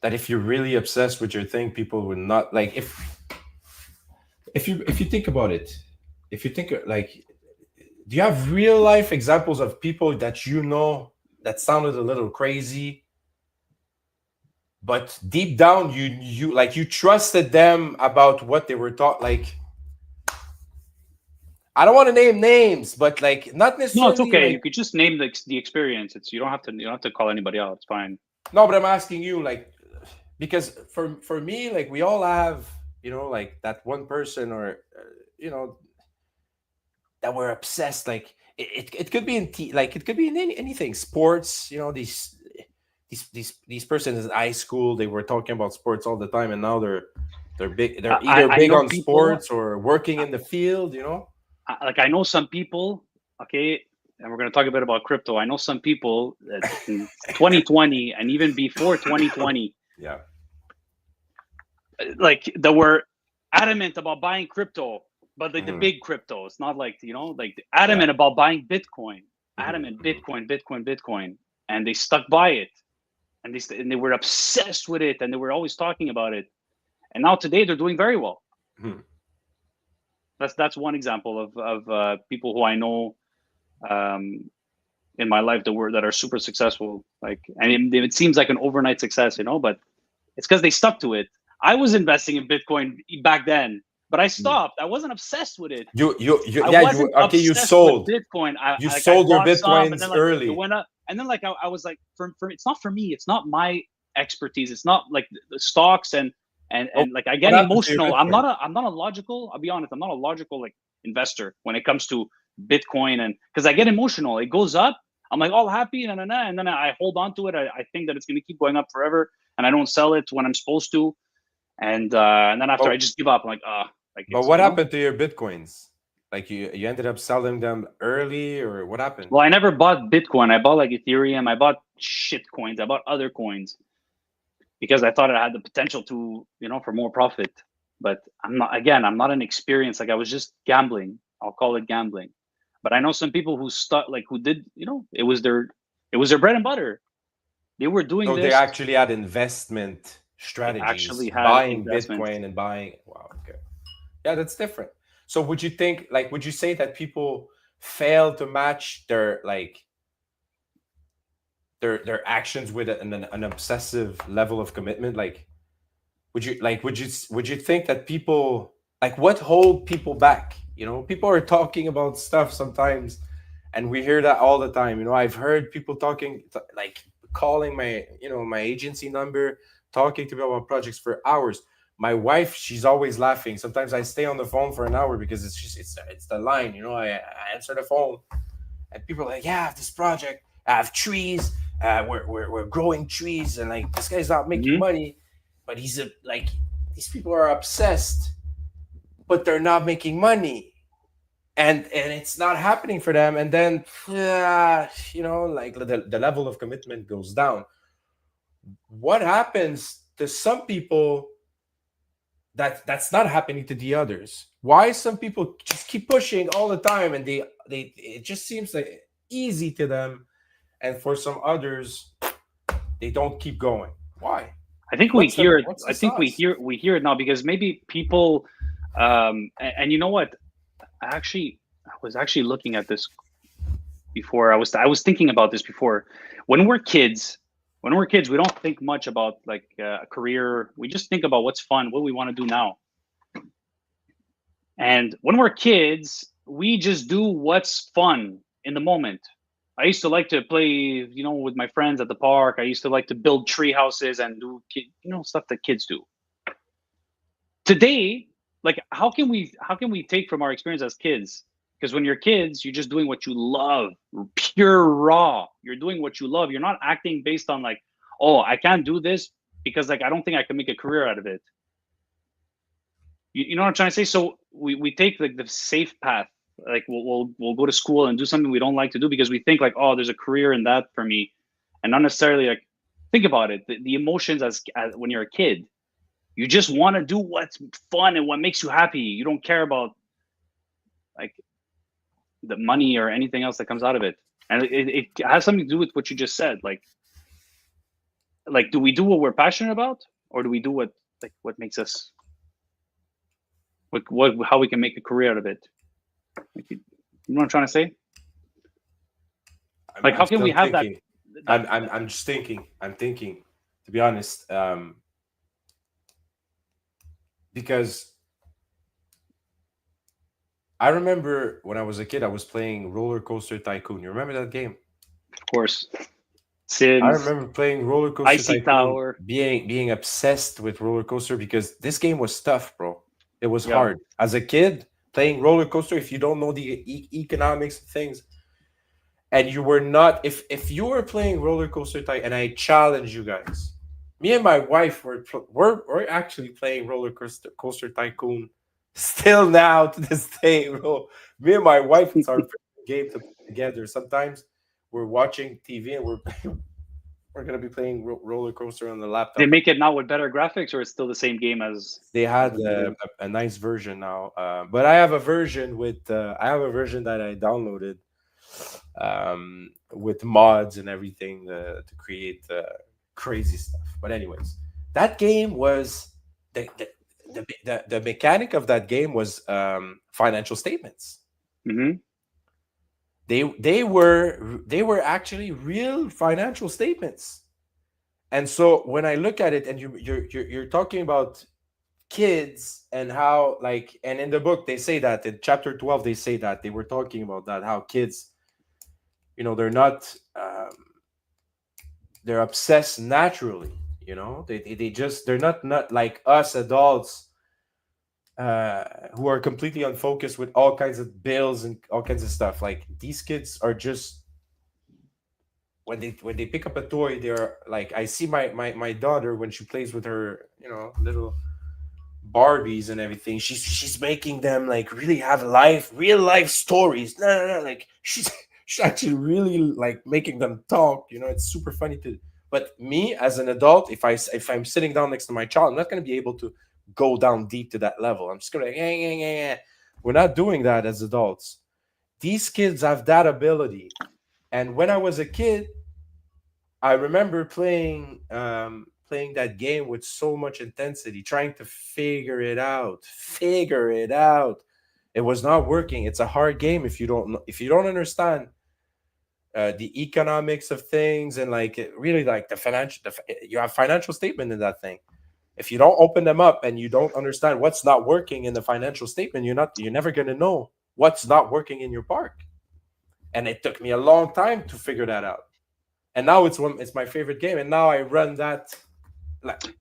[SPEAKER 2] that if you're really obsessed with your thing, people will not like if you think about it, if you think like. Do you have real life examples of people that you know that sounded a little crazy, but deep down you trusted them about what they were taught? Like, I don't want to name names, but like not necessarily.
[SPEAKER 1] No, it's okay.
[SPEAKER 2] Like,
[SPEAKER 1] you could just name the experience. You don't have to call anybody out. It's fine.
[SPEAKER 2] No, but I'm asking you, like, because for me, like we all have, you know, like that one person or you know. That were obsessed, like it could be it could be in anything, sports. You know, these persons in high school, they were talking about sports all the time, and now they're big. They're either big on sports or working in the field. You know,
[SPEAKER 1] like I know some people. Okay, and we're going to talk a bit about crypto. I know some people that in 2020 and even before 2020.
[SPEAKER 2] Yeah.
[SPEAKER 1] like that were adamant about buying crypto, but like the big crypto. It's not like like adamant about buying Bitcoin, adamant Bitcoin, and they stuck by it, and they were obsessed with it, and they were always talking about it. And now today they're doing very well. That's one example of people who I know in my life that are super successful. Like, and it seems like an overnight success, but it's because they stuck to it. I was investing in Bitcoin back then, but I stopped. I wasn't obsessed with it.
[SPEAKER 2] You sold
[SPEAKER 1] Bitcoin.
[SPEAKER 2] You sold your Bitcoins early.
[SPEAKER 1] It went up, and then like I was like, for it's not for me. It's not my expertise. It's not like the stocks and like I get emotional. I'm not a logical. I'll be honest. I'm not a logical like investor when it comes to Bitcoin, and because I get emotional. It goes up. I'm like all happy, and then I hold on to it. I think that it's going to keep going up forever, and I don't sell it when I'm supposed to. And then after I just give up. I'm like,
[SPEAKER 2] But what happened to your Bitcoins? Like you ended up selling them early, or what happened?
[SPEAKER 1] Well, I never bought Bitcoin. I bought like Ethereum. I bought shit coins. I bought other coins because I thought it had the potential to, for more profit. But I'm not an experience. Like I was just gambling. I'll call it gambling. But I know some people who did, it was their bread and butter. They were doing this.
[SPEAKER 2] They actually had investment strategies, buying Bitcoin and buying. Wow. Okay. Yeah, that's different. So would you say that people fail to match their actions with an obsessive level of commitment? Like, would you think that people, like, what hold people back? People are talking about stuff sometimes, and we hear that all the time. I've heard people talking, like calling my agency number, talking to me about projects for hours. My wife, she's always laughing. Sometimes I stay on the phone for an hour because it's the line. I answer the phone, and people are like, "Yeah, I have this project. I have trees. We're growing trees, and like this guy's not making money, but he's these people are obsessed, but they're not making money, and it's not happening for them. And then like the level of commitment goes down. What happens to some people that's not happening to the others? Why some people just keep pushing all the time, and they it just seems like easy to them, and for some others they don't keep going? Why?
[SPEAKER 1] I think we hear it. I think we hear it now because maybe people and you know what? I was actually looking at this before. I was thinking about this before. When we're kids, we don't think much about like a career. We just think about what's fun, what we want to do now. And when we're kids, we just do what's fun in the moment. I used to like to play, with my friends at the park. I used to like to build tree houses and do, stuff that kids do. Today, like, how can we take from our experience as kids? Because when you're kids, you're just doing what you love, pure raw. You're doing what you love. You're not acting based on like, oh, I can't do this because like I don't think I can make a career out of it. You know what I'm trying to say? So we take like the safe path. Like we'll go to school and do something we don't like to do because we think like, oh, there's a career in that for me, and not necessarily like think about it. The emotions as when you're a kid, you just want to do what's fun and what makes you happy. You don't care about like the money or anything else that comes out of it. And it has something to do with what you just said. Like, do we do what we're passionate about, or do we do what makes us how we can make a career out of it? Like, you know what I'm trying to say? Like, how can we have that?
[SPEAKER 2] I'm just thinking. I'm thinking, to be honest, because I remember when I was a kid, I was playing Roller Coaster Tycoon. You remember that game?
[SPEAKER 1] Of course. Sims.
[SPEAKER 2] I remember playing Roller Coaster
[SPEAKER 1] Icy
[SPEAKER 2] Tycoon,
[SPEAKER 1] Tower.
[SPEAKER 2] being obsessed with roller coaster because this game was tough, bro. It was hard. As a kid, playing roller coaster, if you don't know the economics of things, and you were not, if you were playing Roller Coaster Tycoon, and I challenge you guys, me and my wife we're actually playing Roller Coaster Tycoon still now to this day, bro. Me and my wife, it's our game to play together. Sometimes we're watching TV and we're playing We're gonna be playing Roller Coaster on the laptop.
[SPEAKER 1] They make it now with better graphics, or it's still the same game as
[SPEAKER 2] They had a nice version now, but I have a version with I have a version that I downloaded with mods and everything to create crazy stuff. But anyways, that game was the mechanic of that game was financial statements.
[SPEAKER 1] Mm-hmm.
[SPEAKER 2] They were actually real financial statements. And so when I look at it, and you're talking about kids and how, like, and in the book they say that in chapter 12 they say that they were talking about that, how kids, they're not they're obsessed naturally, they just, they're not like us adults who are completely unfocused with all kinds of bills and all kinds of stuff. Like, these kids are just, when they pick up a toy, they're like, I see my daughter when she plays with her little Barbies and everything, she's making them like really have real life stories. No, like she's actually really like making them talk. It's super funny to. But me as an adult, if I'm sitting down next to my child, I'm not going to be able to go down deep to that level. I'm just going to yeah. We're not doing that as adults. These kids have that ability. And when I was a kid, I remember playing that game with so much intensity, trying to figure it out. It was not working. It's a hard game if you don't understand the economics of things, and like really like you have financial statement in that thing. If you don't open them up and you don't understand what's not working in the financial statement, you're never going to know what's not working in your park. And it took me a long time to figure that out. And now it's my favorite game. And now I run that.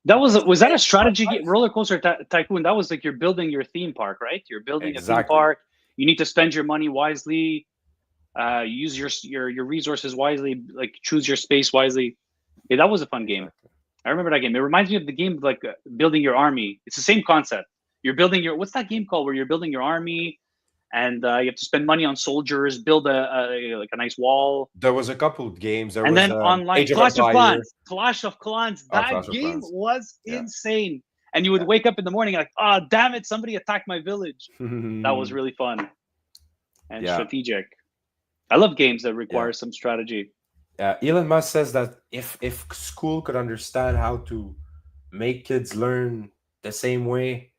[SPEAKER 1] Was that a strategy game? Roller Coaster Tycoon? That was like you're building your theme park, right? You're building a theme park. You need to spend your money wisely. Use your resources wisely. Like, choose your space wisely. Yeah, that was a fun game. I remember that game. It reminds me of the game like building your army. It's the same concept. You're building what's that game called? Where you're building your army, and you have to spend money on soldiers, build a nice wall.
[SPEAKER 2] There was a couple of games.
[SPEAKER 1] And then online, Clash of Clans. That game was insane. And you would wake up in the morning like, oh, damn it, somebody attacked my village. That was really fun and strategic. I love games that require some strategy.
[SPEAKER 2] Elon Musk says that if school could understand how to make kids learn the same way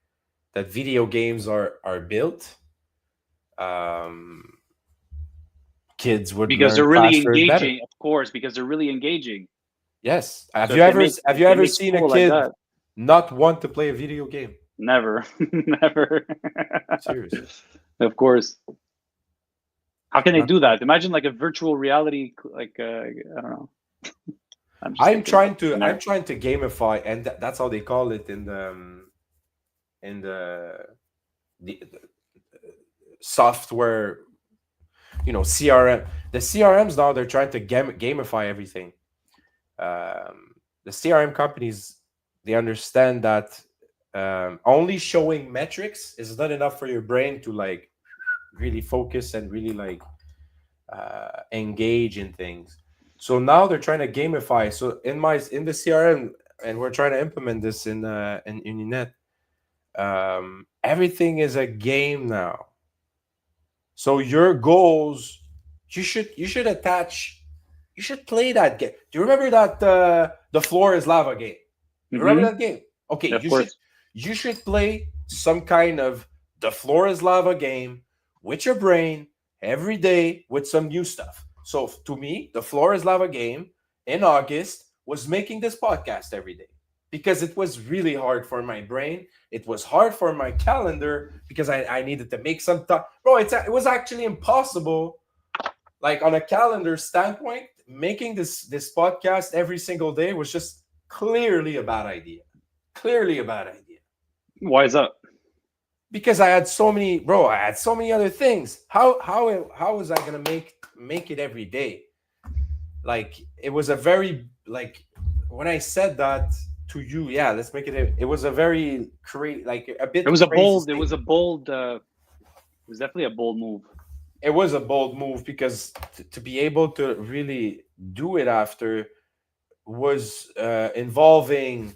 [SPEAKER 2] that video games are built, kids would,
[SPEAKER 1] because they're really engaging, of course, because they're really engaging.
[SPEAKER 2] Yes. Have you ever seen a kid like not want to play a video game?
[SPEAKER 1] Never. Never.
[SPEAKER 2] Seriously.
[SPEAKER 1] Of course. How can they do that? Imagine like a virtual reality, like I don't know.
[SPEAKER 2] I'm trying to gamify, and that's how they call it in the software, CRM. The CRMs now, they're trying to gamify everything. The CRM companies, they understand that only showing metrics is not enough for your brain to like really focus and really like engage in things. So now they're trying to gamify. So in the CRM, and we're trying to implement this in Uninet. Everything is a game now. So your goals, you should play that game. Do you remember that the floor is lava game? You remember that game? Okay, you should play some kind of the floor is lava game with your brain every day with some new stuff. So to me, the floor is lava game in August was making this podcast every day, because it was really hard for my brain. It was hard for my calendar because I needed to make some time. Bro, it was actually impossible. Like, on a calendar standpoint, making this podcast every single day was just clearly a bad idea.
[SPEAKER 1] Why is that?
[SPEAKER 2] Because I had so many other things. How was I gonna make it every day? Like, it was a very, like, when I said that to you, let's make it. It was a very like a bit.
[SPEAKER 1] It was definitely a bold move.
[SPEAKER 2] It was a bold move because to be able to really do it after was involving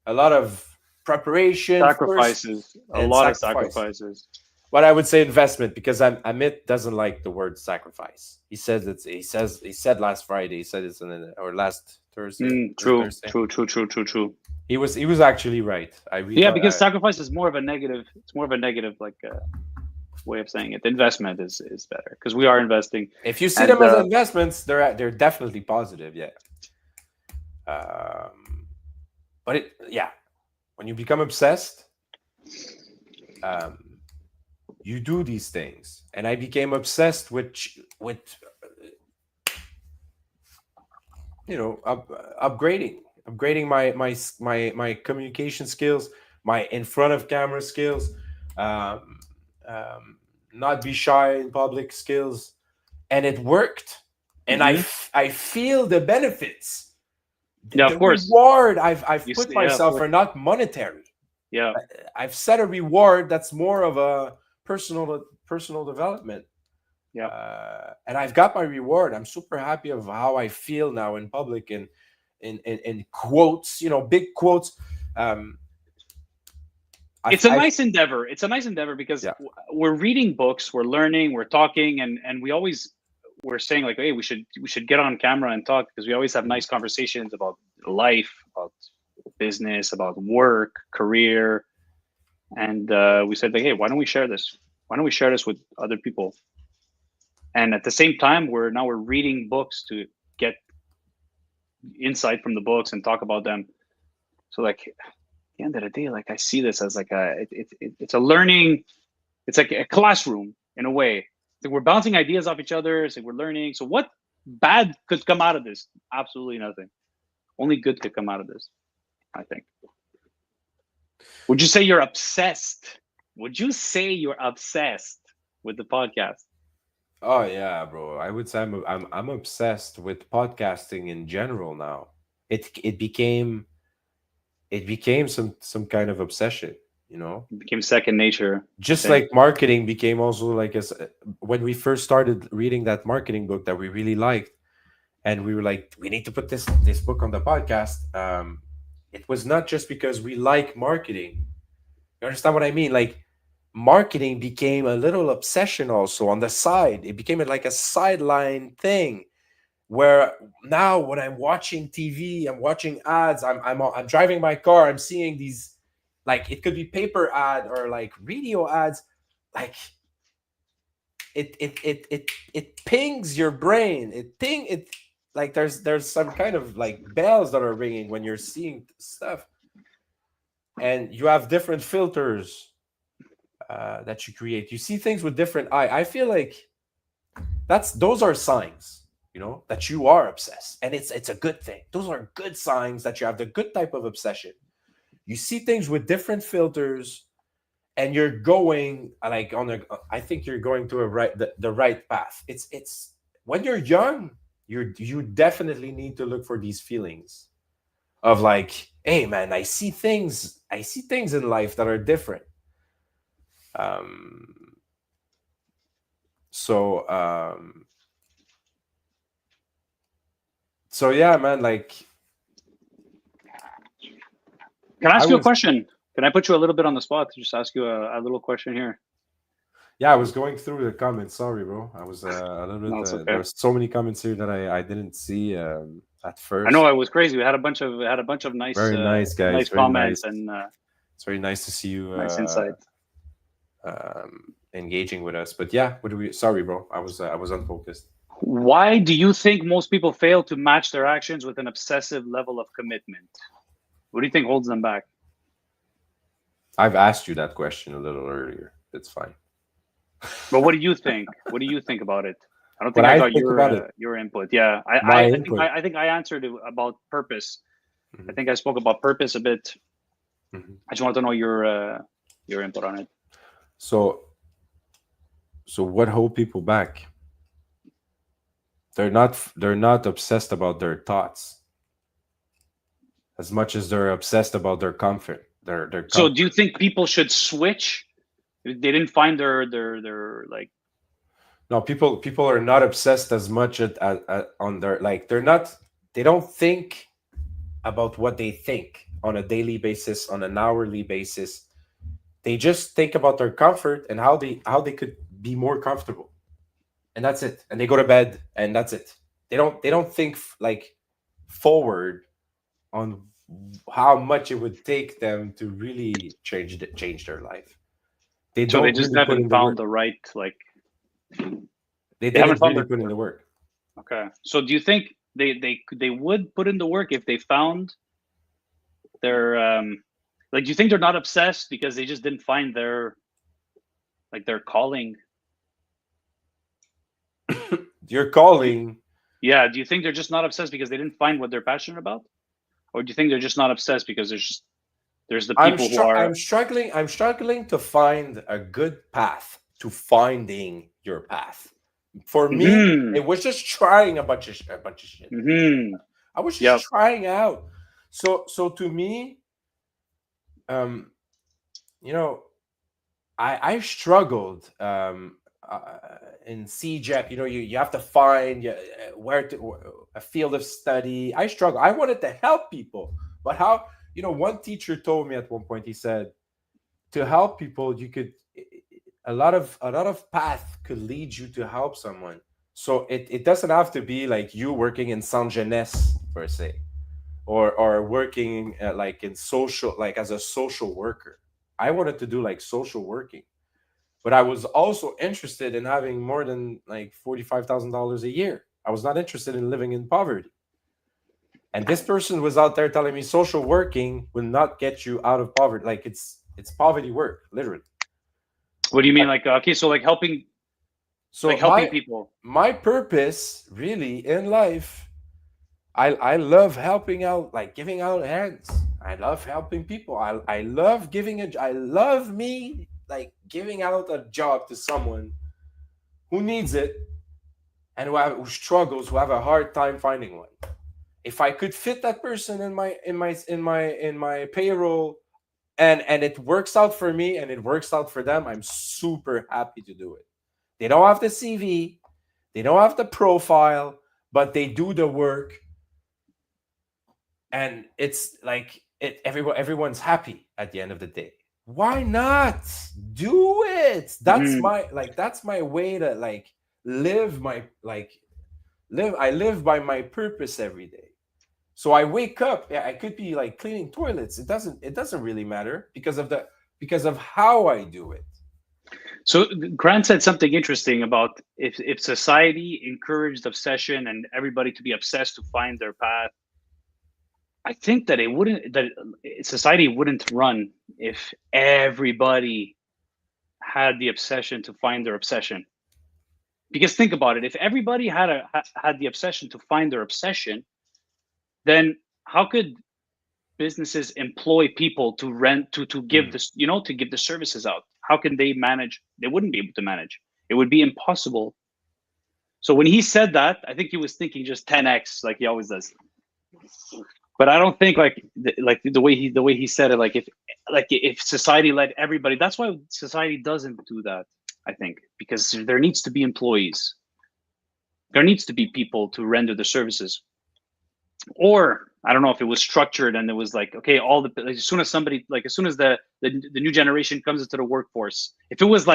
[SPEAKER 2] a lot of preparation,
[SPEAKER 1] Sacrifices. A
[SPEAKER 2] and
[SPEAKER 1] lot of
[SPEAKER 2] sacrifice.
[SPEAKER 1] sacrifices.
[SPEAKER 2] But I would say investment because Amit doesn't like the word sacrifice. He says he said last Friday. He said it's or last Thursday.
[SPEAKER 1] True.
[SPEAKER 2] Thursday.
[SPEAKER 1] True.
[SPEAKER 2] He was actually right.
[SPEAKER 1] Because sacrifice is more of a negative. It's more of a negative way of saying it. Investment is better because we are investing.
[SPEAKER 2] If you see them as investments, they're definitely positive. Yeah. But when you become obsessed, you do these things, and I became obsessed with upgrading my communication skills, my in front of camera skills, not be shy in public skills, and it worked. And I feel the benefits.
[SPEAKER 1] Yeah,
[SPEAKER 2] the
[SPEAKER 1] of course.
[SPEAKER 2] Reward I've put myself are not monetary.
[SPEAKER 1] Yeah,
[SPEAKER 2] I've set a reward that's more of a personal development.
[SPEAKER 1] Yeah,
[SPEAKER 2] and I've got my reward. I'm super happy of how I feel now in public and in quotes, big quotes.
[SPEAKER 1] It's a nice endeavor. It's a nice endeavor because we're reading books, we're learning, we're talking, and we're saying like, hey, we should get on camera and talk because we always have nice conversations about life, about business, about work, career, and we said like, hey, why don't we share this? Why don't we share this with other people? And at the same time, we're reading books to get insight from the books and talk about them. So like at the end of the day, like I see this as like it's a learning, it's like a classroom in a way. So we're bouncing ideas off each other, so we're learning. So what bad could come out of this? Absolutely nothing. Only good could come out of this, I think. Would you say you're obsessed? Would you say you're obsessed with the podcast?
[SPEAKER 2] Oh yeah, bro. I would say I'm obsessed with podcasting in general now. It became some kind of obsession,
[SPEAKER 1] It became second nature.
[SPEAKER 2] Just like marketing became also like when we first started reading that marketing book that we really liked, and we were like, we need to put this book on the podcast. It was not just because we like marketing. You understand what I mean? Like marketing became a little obsession also on the side. It became like a sideline thing where now when I'm watching TV, I'm watching ads, I'm driving my car, I'm seeing these, like it could be paper ad or like radio ads, like it pings your brain. It like there's some kind of like bells that are ringing when you're seeing stuff, and you have different filters that you create. You see things with different eye. I feel like those are signs, that you are obsessed, and it's a good thing. Those are good signs that you have the good type of obsession. You see things with different filters, and you're going like I think you're going to the right path. It's when you're young, you definitely need to look for these feelings of like, hey man, I see things in life that are different. So yeah, man, like,
[SPEAKER 1] can I ask you a question? Can I put you a little bit on the spot to just ask you a little question here?
[SPEAKER 2] Yeah, I was going through the comments. Sorry, bro. I was a little bit.
[SPEAKER 1] Okay.
[SPEAKER 2] There were so many comments here that I didn't see at first.
[SPEAKER 1] I know it was crazy. We had a bunch of nice,
[SPEAKER 2] very nice guys,
[SPEAKER 1] nice comments, and
[SPEAKER 2] it's very nice to see you.
[SPEAKER 1] Nice insight.
[SPEAKER 2] Engaging with us, but yeah, sorry, bro. I was unfocused.
[SPEAKER 1] Why do you think most people fail to match their actions with an obsessive level of commitment? What do you think holds them back?
[SPEAKER 2] I've asked you that question a little earlier. It's fine.
[SPEAKER 1] But what do you think? What do you think about it? I don't think I got your input. Yeah, I think I answered it about purpose. Mm-hmm. I think I spoke about purpose a bit. Mm-hmm. I just want to know your input on it.
[SPEAKER 2] So what hold people back? They're not obsessed about their thoughts as much as they're obsessed about their comfort. Their comfort.
[SPEAKER 1] So do you think people should switch? They didn't find their like.
[SPEAKER 2] No, people are not obsessed as much on their, like, they're not they don't think about what they think on a daily basis, on an hourly basis. They just think about their comfort and how they could be more comfortable, and that's it. And they go to bed, and that's it. They don't think like forward on how much it would take them to really change their life. They
[SPEAKER 1] So they
[SPEAKER 2] don't
[SPEAKER 1] just
[SPEAKER 2] really put in
[SPEAKER 1] haven't
[SPEAKER 2] the
[SPEAKER 1] found
[SPEAKER 2] work.
[SPEAKER 1] the right, like,
[SPEAKER 2] They
[SPEAKER 1] they haven't
[SPEAKER 2] didn't
[SPEAKER 1] found
[SPEAKER 2] really
[SPEAKER 1] their,
[SPEAKER 2] put in the work.
[SPEAKER 1] okay. So do you think they would put in the work if they found their, like, do you think they're not obsessed because they just didn't find their, like, their calling?
[SPEAKER 2] You're calling.
[SPEAKER 1] Yeah, do you think they're just not obsessed because they didn't find what they're passionate about? Or do you think they're just not obsessed because there's the people who are,
[SPEAKER 2] I'm struggling to find a good path to finding your path. For me,
[SPEAKER 1] Mhm,
[SPEAKER 2] it was just trying a bunch of shit.
[SPEAKER 1] mhm,
[SPEAKER 2] I was just
[SPEAKER 1] yep,
[SPEAKER 2] trying out. So to me, um, you know, I struggled in CJEP. You know, you have to find where to a field of study. I struggle. I wanted to help people, but how? You know, one teacher told me at one point. He said, to help people, you could a lot of path could lead you to help someone. So it doesn't have to be like you working in Saint Jeunesse per se, or working like in social, like as a social worker. I wanted to do like social working, but I was also interested in having more than like $45,000 a year. I was not interested in living in poverty. And this person was out there telling me social working will not get you out of poverty. Like it's poverty work, literally.
[SPEAKER 1] what do you mean? Like, okay, so like
[SPEAKER 2] So
[SPEAKER 1] helping people.
[SPEAKER 2] my purpose really in life, I love helping out, like giving out hands. I love helping people. I love I love me like giving out a job to someone who needs it, and who struggles, who have a hard time finding one. If I could fit that person in my payroll, and it works out for me and it works out for them, I'm super happy to do it. They don't have the CV, they don't have the profile, but they do the work, and it's like everyone's happy at the end of the day. Why not do it? That's
[SPEAKER 1] Mhm.
[SPEAKER 2] my way to like live my like live I live by my purpose every day. So I wake up, yeah, I could be like cleaning toilets. It doesn't really matter because of how I do it.
[SPEAKER 1] So Grant said something interesting about if society encouraged obsession and everybody to be obsessed to find their path, I think that society wouldn't run if everybody had the obsession to find their obsession. Because think about it, if everybody had the obsession to find their obsession, then how could businesses employ people to rent to give
[SPEAKER 2] Mm.
[SPEAKER 1] this, to give the services out? How can they manage? They wouldn't be able to manage. It would be impossible. So when he said that, I think he was thinking just 10x, like he always does. But I don't think like the way he said it, like if society let everybody, that's why society doesn't do that. I think because there needs to be employees, there needs to be people to render the services. Or I don't know if it was structured and it was like, okay, like, as soon as somebody, like as soon as the new generation comes into the workforce, if it was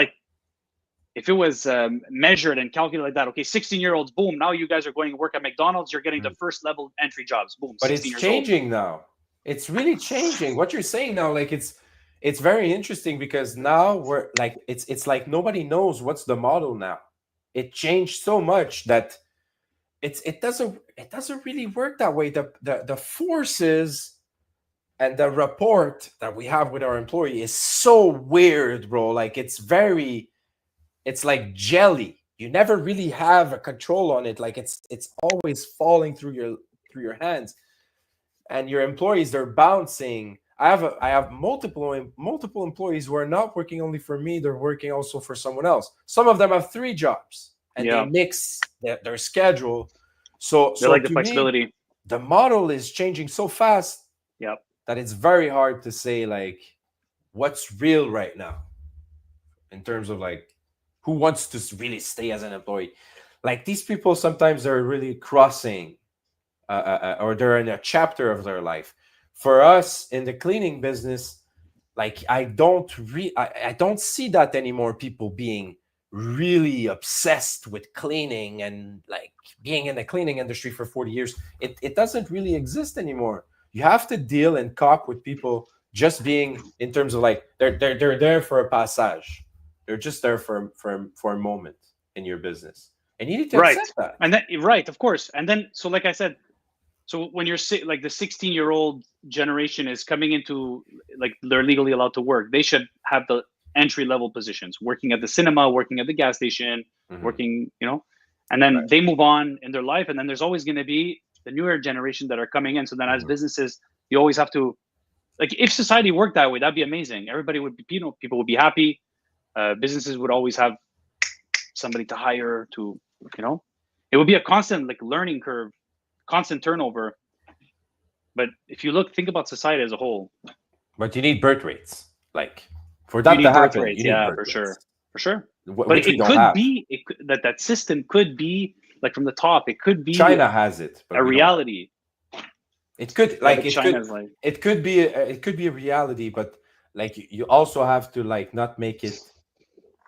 [SPEAKER 1] measured and calculated like that, okay, 16-year-olds, boom, now you guys are going to work at McDonald's, you're getting the
[SPEAKER 2] Mm.
[SPEAKER 1] first level entry jobs, boom,
[SPEAKER 2] But
[SPEAKER 1] 16
[SPEAKER 2] it's
[SPEAKER 1] years old.
[SPEAKER 2] changing now. It's really changing. What you're saying now, like it's very interesting because now we're like it's like nobody knows what's the model now. It changed so much that it doesn't really work that way. The forces and the report that we have with our employee is so weird, bro. Like it's like jelly. You never really have a control on it. Like it's always falling through your hands, and your employees, they're bouncing. I have multiple employees who are not working only for me, they're working also for someone else. Some of them have three jobs, and they
[SPEAKER 1] Yeah,
[SPEAKER 2] mix their schedule. so
[SPEAKER 1] they
[SPEAKER 2] so
[SPEAKER 1] like the
[SPEAKER 2] to me,
[SPEAKER 1] flexibility.
[SPEAKER 2] the model is changing so fast
[SPEAKER 1] Yep.
[SPEAKER 2] that it's very hard to say like what's real right now in terms of like who wants to really stay as an employee. Like these people sometimes are really crossing or they're in a chapter of their life. For us in the cleaning business, like I don't see that anymore. People being really obsessed with cleaning and like being in the cleaning industry for 40 years. It doesn't really exist anymore. You have to deal and cop with people just being in terms of like they're there for a passage. They're just there for a moment in your business, and you need to accept that.
[SPEAKER 1] And then right, of course. And then so like I said, so when you're like the 16-year-old generation is coming into like they're legally allowed to work, they should have the entry level positions, working at the cinema, working at the gas station, working, and then they move on in their life. And then there's always going to be the newer generation that are coming in. So then as businesses, you always have to, like, if society worked that way, that'd be amazing. Everybody would be, people would be happy. Businesses would always have somebody to hire to, it would be a constant like learning curve, constant turnover. But if you think about society as a whole.
[SPEAKER 2] But you need birth rates. Like, for that to happen, you need birth rates.
[SPEAKER 1] For sure. But it could be that system could be like from the top. It could be
[SPEAKER 2] China has it,
[SPEAKER 1] but a reality.
[SPEAKER 2] It could it could be a reality, but like you also have to like not make it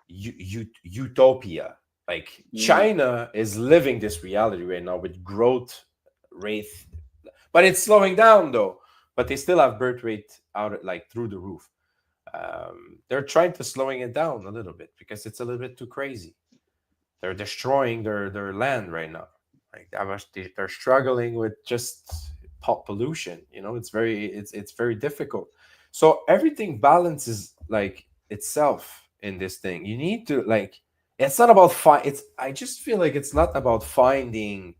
[SPEAKER 2] utopia. Like China is living this reality right now with growth rate, but it's slowing down though. But they still have birth rate out like through the roof. They're trying to slowing it down a little bit because it's a little bit too crazy. They're destroying their land right now. Like they're struggling with just pollution. It's very difficult. So everything balances like itself in this thing. You need to like. It's not about I just feel like it's not about finding.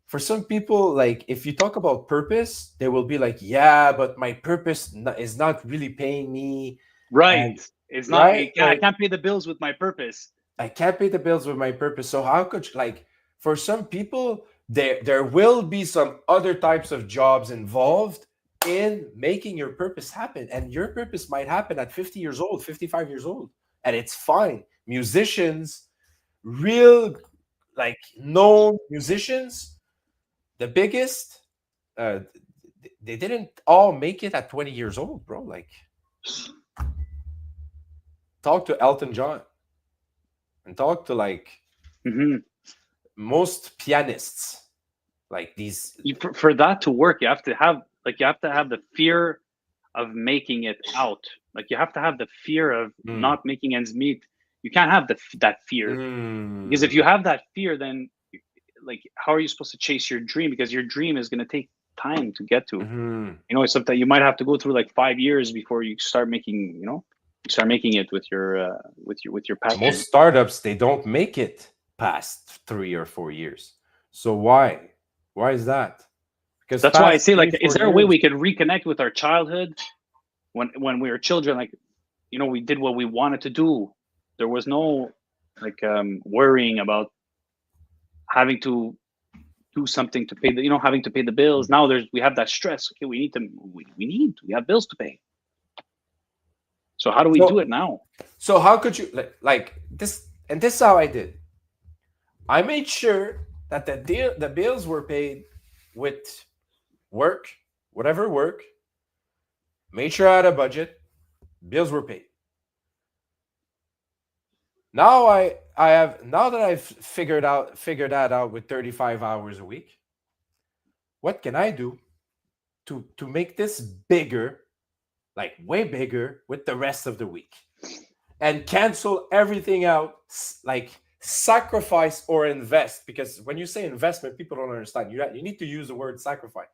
[SPEAKER 2] For some people, like if you talk about purpose, they will be like, yeah, but my purpose is not really paying me.
[SPEAKER 1] Right. It's not, right? I can't pay the bills with my purpose.
[SPEAKER 2] I can't pay the bills with my purpose. So how could like for some people, there will be some other types of jobs involved in making your purpose happen. And your purpose might happen at 50 years old, 55 years old. And it's fine. Musicians, real like known musicians, the biggest, they didn't all make it at 20 years old, bro. Like, talk to Elton John and talk to like most pianists. Like these,
[SPEAKER 1] for that to work, you have to have the fear of making it out. Like you have to have the fear of not making ends meet. You can't have that fear because if you have that fear, then like how are you supposed to chase your dream? Because your dream is going to take time to get to. It's something you might have to go through like 5 years before you start making. Start making it with your passion.
[SPEAKER 2] Most startups, they don't make it past 3 or 4 years. So why is that?
[SPEAKER 1] Because that's why I say, like, is there a way we could reconnect with our childhood when we were children? Like, we did what we wanted to do. There was no like worrying about having to do something to pay the having to pay the bills. Now we have that stress. Okay, we have bills to pay. So how do we do it now?
[SPEAKER 2] So how could you like this? And this is how I did. I made sure that the bills were paid with work, whatever work. Made sure I had a budget. Bills were paid. Now that I've figured that out with 35 hours a week. What can I do to make this bigger? Like way bigger with the rest of the week and cancel everything out, like sacrifice or invest. Because when you say investment, people don't understand. You need to use the word sacrifice.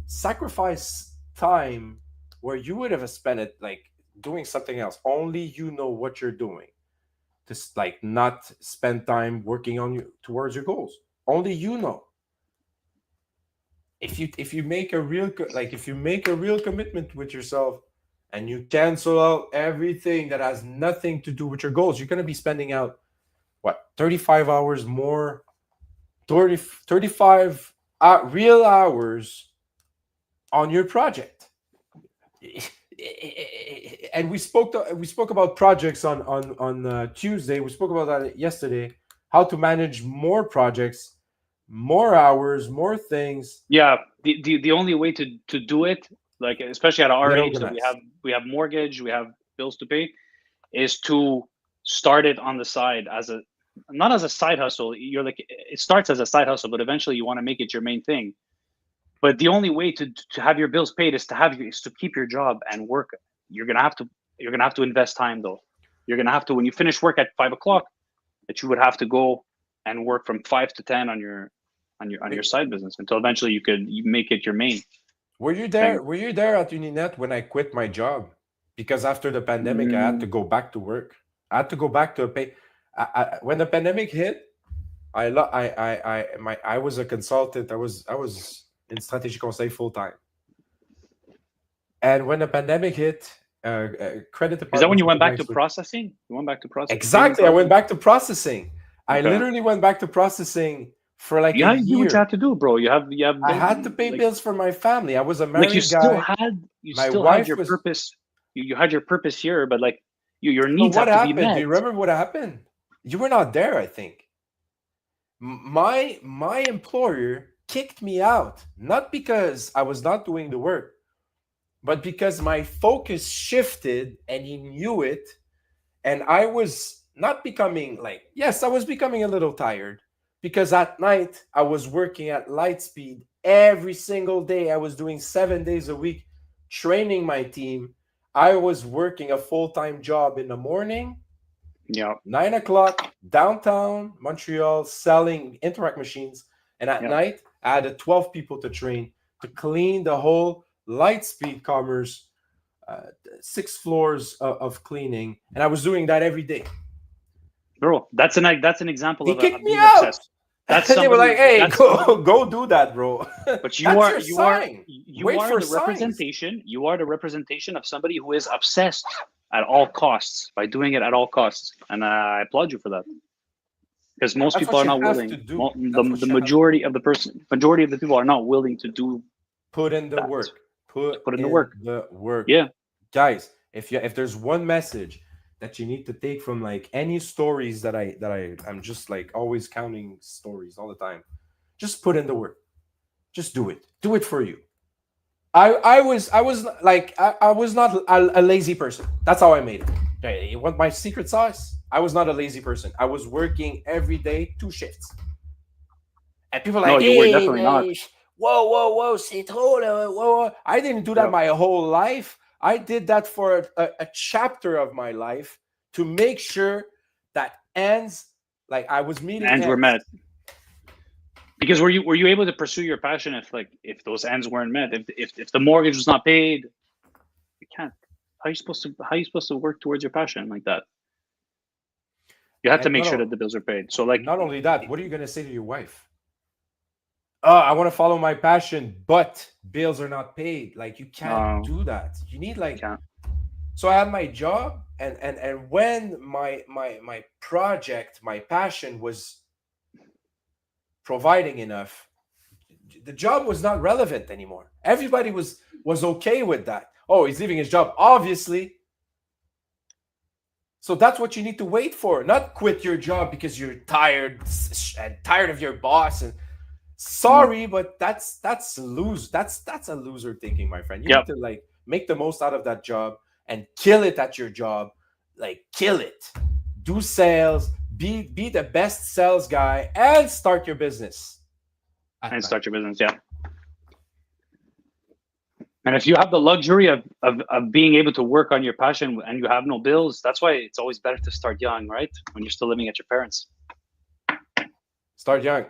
[SPEAKER 2] Sacrifice time where you would have spent it like doing something else. Only you know what you're doing. Just like not spend time working on towards your goals. Only you know. If you make a real commitment with yourself and you cancel out everything that has nothing to do with your goals, you're going to be spending out 35 hours more, 35 real hours on your project. And we spoke about projects on Tuesday. We spoke about that yesterday. How to manage more projects, more hours, more things.
[SPEAKER 1] Yeah, the only way to do it, like especially at our
[SPEAKER 2] Get
[SPEAKER 1] age, that
[SPEAKER 2] organized.
[SPEAKER 1] we have mortgage, we have bills to pay, is to start it on the side as a not as a side hustle. You're like it starts as a side hustle, but eventually you want to make it your main thing. But the only way to have your bills paid is to keep your job and work. You're gonna have to you're gonna have to invest time though. You're gonna have to when you finish work at 5 o'clock, that you would have to go and work from 5 to 10 on your side business until eventually you make it your main
[SPEAKER 2] Were you there?
[SPEAKER 1] thing.
[SPEAKER 2] Were you there at Uninet when I quit my job? Because after the pandemic, I had to
[SPEAKER 1] Mm,
[SPEAKER 2] go back to work. I had to go back to a pay. When the pandemic hit, I was a consultant. I was in strategy conseil full time. And when the pandemic hit, credit
[SPEAKER 1] is that when
[SPEAKER 2] departments
[SPEAKER 1] you
[SPEAKER 2] of the
[SPEAKER 1] went back to
[SPEAKER 2] banks.
[SPEAKER 1] processing? You went back to payment
[SPEAKER 2] Exactly. I went
[SPEAKER 1] processing?
[SPEAKER 2] back to processing. I
[SPEAKER 1] Okay.
[SPEAKER 2] literally went back to processing for like a
[SPEAKER 1] Yeah, you do what you
[SPEAKER 2] year.
[SPEAKER 1] have to do, bro. You have
[SPEAKER 2] I had to pay
[SPEAKER 1] like
[SPEAKER 2] bills for my family. I was a
[SPEAKER 1] like
[SPEAKER 2] married guy.
[SPEAKER 1] you
[SPEAKER 2] My
[SPEAKER 1] still had
[SPEAKER 2] wife
[SPEAKER 1] your
[SPEAKER 2] was.
[SPEAKER 1] purpose. You had your purpose here, but like your
[SPEAKER 2] So
[SPEAKER 1] needs
[SPEAKER 2] what
[SPEAKER 1] have to be
[SPEAKER 2] happened? Do
[SPEAKER 1] met.
[SPEAKER 2] you remember what happened? You were not there, I think. My employer kicked me out, not because I was not doing the work, but because my focus shifted and he knew it. And I was not becoming like, yes, I was becoming a little tired because at night I was working at light speed every single day. I was doing 7 days a week training my team. I was working a full-time job in the morning,
[SPEAKER 1] Yeah,
[SPEAKER 2] 9 o'clock, downtown Montreal, selling Interact machines. And at
[SPEAKER 1] yeah.
[SPEAKER 2] night, I had 12 people to train to clean the whole Lightspeed Commerce, uh, 6 floors of cleaning. And I was doing that every day.
[SPEAKER 1] Bro, that's an example
[SPEAKER 2] They kicked
[SPEAKER 1] of
[SPEAKER 2] me
[SPEAKER 1] being
[SPEAKER 2] out.
[SPEAKER 1] obsessed. That's
[SPEAKER 2] They were like,
[SPEAKER 1] somebody.
[SPEAKER 2] hey,
[SPEAKER 1] That's somebody.
[SPEAKER 2] go do that, bro.
[SPEAKER 1] But
[SPEAKER 2] That's your sign.
[SPEAKER 1] you
[SPEAKER 2] Wait
[SPEAKER 1] are
[SPEAKER 2] for
[SPEAKER 1] the
[SPEAKER 2] signs.
[SPEAKER 1] representation. You are the representation of somebody who is obsessed at all costs by doing it at all costs, and I applaud you for that. Because most
[SPEAKER 2] That's
[SPEAKER 1] people
[SPEAKER 2] what
[SPEAKER 1] are
[SPEAKER 2] you
[SPEAKER 1] not
[SPEAKER 2] have to
[SPEAKER 1] willing.
[SPEAKER 2] do. That's
[SPEAKER 1] The
[SPEAKER 2] what you have to
[SPEAKER 1] majority
[SPEAKER 2] do.
[SPEAKER 1] of majority of the people are not willing to do
[SPEAKER 2] Put in the
[SPEAKER 1] that.
[SPEAKER 2] work.
[SPEAKER 1] To
[SPEAKER 2] Put
[SPEAKER 1] put in the
[SPEAKER 2] in
[SPEAKER 1] work.
[SPEAKER 2] the work.
[SPEAKER 1] Yeah.
[SPEAKER 2] Guys, if there's one message that you need to take from like any stories I'm just like always counting stories all the time, just put in the work. Just do it for you. I was not a lazy person. That's how I made it. Okay, you want my secret sauce? I was not a lazy person. I was working every day 2 shifts, and people are
[SPEAKER 1] No,
[SPEAKER 2] like,
[SPEAKER 1] you were
[SPEAKER 2] hey,
[SPEAKER 1] definitely not.
[SPEAKER 2] whoa, c'est trop, là, whoa. I didn't do that
[SPEAKER 1] Yeah.
[SPEAKER 2] my whole life. I did that for a chapter of my life to make sure that ends, like I was meeting
[SPEAKER 1] Ends were
[SPEAKER 2] ends.
[SPEAKER 1] met. Because were you able to pursue your passion if those ends weren't met? If the mortgage was not paid, you can't. How are you supposed to work towards your passion like that? You have to
[SPEAKER 2] And
[SPEAKER 1] make sure that the bills are paid. So like
[SPEAKER 2] not only that, what are you going to say to your wife? I want to follow my passion, but bills are not paid. Like you can't do that. You need
[SPEAKER 1] you
[SPEAKER 2] like.
[SPEAKER 1] can't.
[SPEAKER 2] So I had my job, and when my project, my passion was providing enough, the job was not relevant anymore. Everybody was okay with that. Oh, he's leaving his job, obviously. So that's what you need to wait for. Not quit your job because you're tired and tired of your boss. And sorry, but that's a loser thinking, my friend. You
[SPEAKER 1] Yep.
[SPEAKER 2] need to like make the most out of that job and kill it at your job. Like kill it. Do sales. Be the best sales guy and start your business.
[SPEAKER 1] And start your business, yeah. And if you have the luxury of being able to work on your passion and you have no bills, that's why it's always better to start young, right? When you're still living at your parents.
[SPEAKER 2] Start young,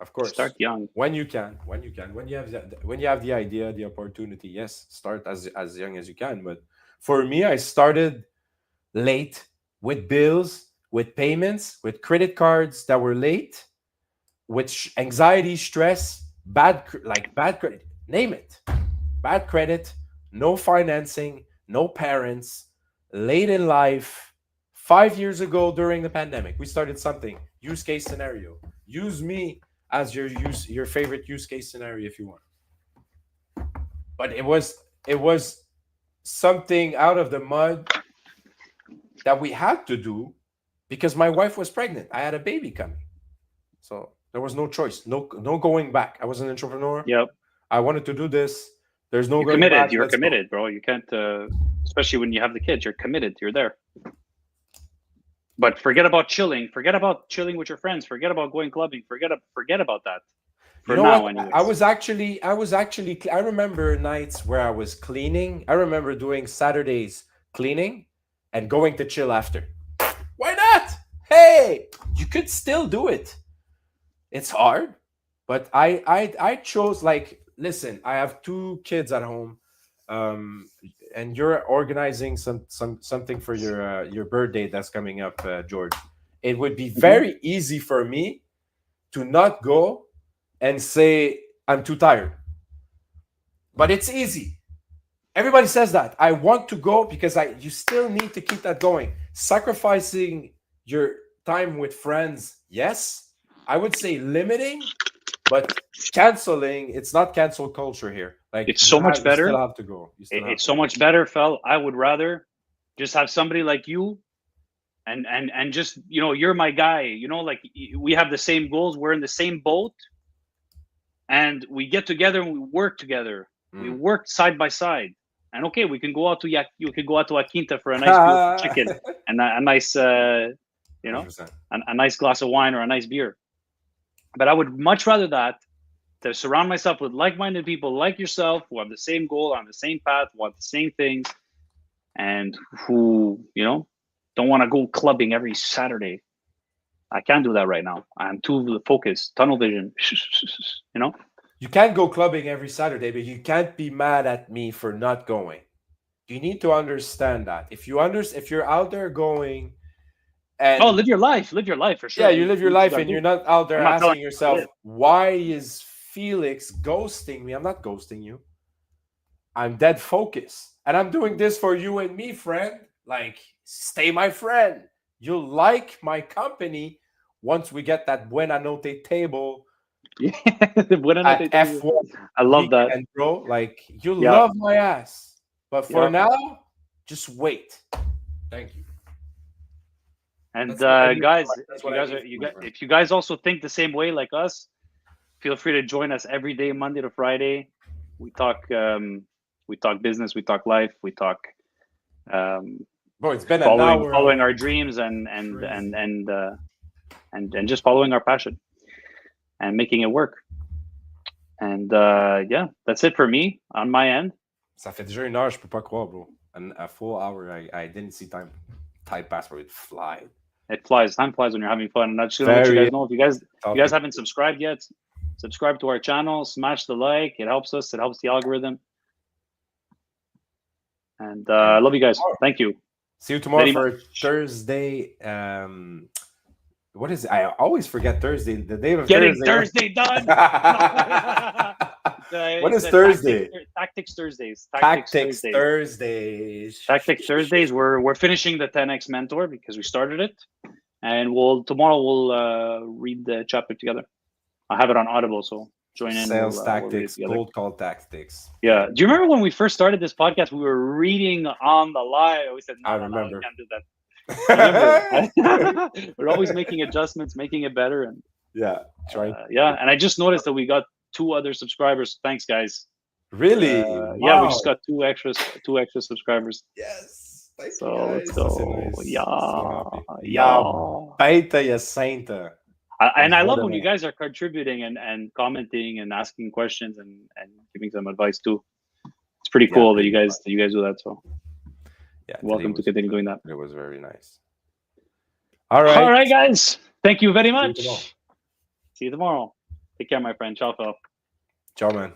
[SPEAKER 2] of course.
[SPEAKER 1] Start young.
[SPEAKER 2] When you can. When you have the idea, the opportunity, yes, start as young as you can. But for me, I started late with bills, with payments, with credit cards that were late, with anxiety, stress, bad credit, name it. Bad credit, no financing, no parents, late in life. 5 years ago during the pandemic, we started something. Use case scenario. Use me as your favorite use case scenario if you want. But it was something out of the mud that we had to do because my wife was pregnant. I had a baby coming. So There was no choice. No going back. I was an entrepreneur.
[SPEAKER 1] Yep.
[SPEAKER 2] I wanted to do this. There's no
[SPEAKER 1] You're
[SPEAKER 2] going
[SPEAKER 1] committed.
[SPEAKER 2] back.
[SPEAKER 1] You're
[SPEAKER 2] Let's go.
[SPEAKER 1] committed, bro. You can't, especially when you have the kids. You're committed. You're there. But forget about chilling. Forget about chilling with your friends. Forget about going clubbing. Forget about that. For
[SPEAKER 2] You know
[SPEAKER 1] now,
[SPEAKER 2] what?
[SPEAKER 1] anyways.
[SPEAKER 2] I was actually. I remember nights where I was cleaning. I remember doing Saturdays cleaning and going to chill after. Why not? Hey, you could still do it. It's hard, but I chose, like, listen, I have 2 kids at home, and you're organizing something for your birthday that's coming up, George. It would be very easy for me to not go and say I'm too tired, but it's easy. Everybody says that. I want to go because you still need to keep that going. Sacrificing your time with friends, yes. I would say limiting, but canceling. It's not cancel culture here. Like,
[SPEAKER 1] it's so much better.
[SPEAKER 2] You still have to go.
[SPEAKER 1] It's so much better, Fel. I would rather just have somebody like you, and just, you're my guy. Like, we have the same goals. We're in the same boat, and we get together and we work together. We work side by side. And okay, we can go out to you could go out to a quinta for a nice beautiful chicken and a nice, a nice glass of wine or a nice beer. But I would much rather that, to surround myself with like-minded people like yourself, who have the same goal, on the same path, who want the same things, and who, don't want to go clubbing every Saturday. I can't do that right now. I'm too focused, tunnel vision.
[SPEAKER 2] You can't go clubbing every Saturday, but you can't be mad at me for not going. You need to understand that. If you're out there going, and
[SPEAKER 1] live your life for sure.
[SPEAKER 2] Yeah, you live your life, and you're not out there asking yourself, why is Felix ghosting me? I'm not ghosting you. I'm dead focused, and I'm doing this for you and me, friend. Like, stay my friend. You'll like my company once we get that Buena Note table.
[SPEAKER 1] Yeah, at F1. I love that,
[SPEAKER 2] bro. Like, you love my ass. But for now, just wait. Thank you.
[SPEAKER 1] And guys, if you guys also think the same way like us, feel free to join us every day, Monday to Friday. We talk business, we talk life, we talk.
[SPEAKER 2] Bro, it's been an hour
[SPEAKER 1] following our dreams and just following our passion and making it work. And that's it for me on my end.
[SPEAKER 2] Ça fait déjà 1 heure, je peux pas croire, bro. A full hour, I didn't see time pass, bro. It flies.
[SPEAKER 1] It flies. Time flies when you're having fun. And I'm just gonna let you guys know, if you guys haven't subscribed yet, subscribe to our channel, smash the like. It helps us. It helps the algorithm. And I love you guys. Thank you.
[SPEAKER 2] See you tomorrow for Thursday. What is it? I always forget Thursday. The day of
[SPEAKER 1] Thursday done.
[SPEAKER 2] What is Thursday?
[SPEAKER 1] Tactics Thursdays.
[SPEAKER 2] Tactics Thursdays.
[SPEAKER 1] We're finishing the 10x mentor because we started it, and tomorrow we'll read the chapter together. I have it on Audible, so join in.
[SPEAKER 2] Sales tactics, cold call tactics.
[SPEAKER 1] Yeah. Do you remember when we first started this podcast? We were reading on the live. We said, "No,
[SPEAKER 2] I remember.
[SPEAKER 1] we can't do that." We're always making adjustments, making it better, and
[SPEAKER 2] trying.
[SPEAKER 1] And I just noticed that we got 2 other subscribers. Thanks, guys.
[SPEAKER 2] Really?
[SPEAKER 1] Wow. Yeah, we just got 2 extra subscribers.
[SPEAKER 2] Yes. Thank
[SPEAKER 1] you
[SPEAKER 2] guys.
[SPEAKER 1] Let's go.
[SPEAKER 2] Nice.
[SPEAKER 1] Yeah.
[SPEAKER 2] Baita ya sainta.
[SPEAKER 1] And I love when you guys are contributing and commenting and asking questions and giving some advice too. It's pretty cool that you guys do that. So welcome to continue doing that.
[SPEAKER 2] It was very nice. All right,
[SPEAKER 1] guys. Thank you very much.
[SPEAKER 2] See you tomorrow.
[SPEAKER 1] See you tomorrow. Take care, my friend. Ciao, Phil.
[SPEAKER 2] Ciao, man.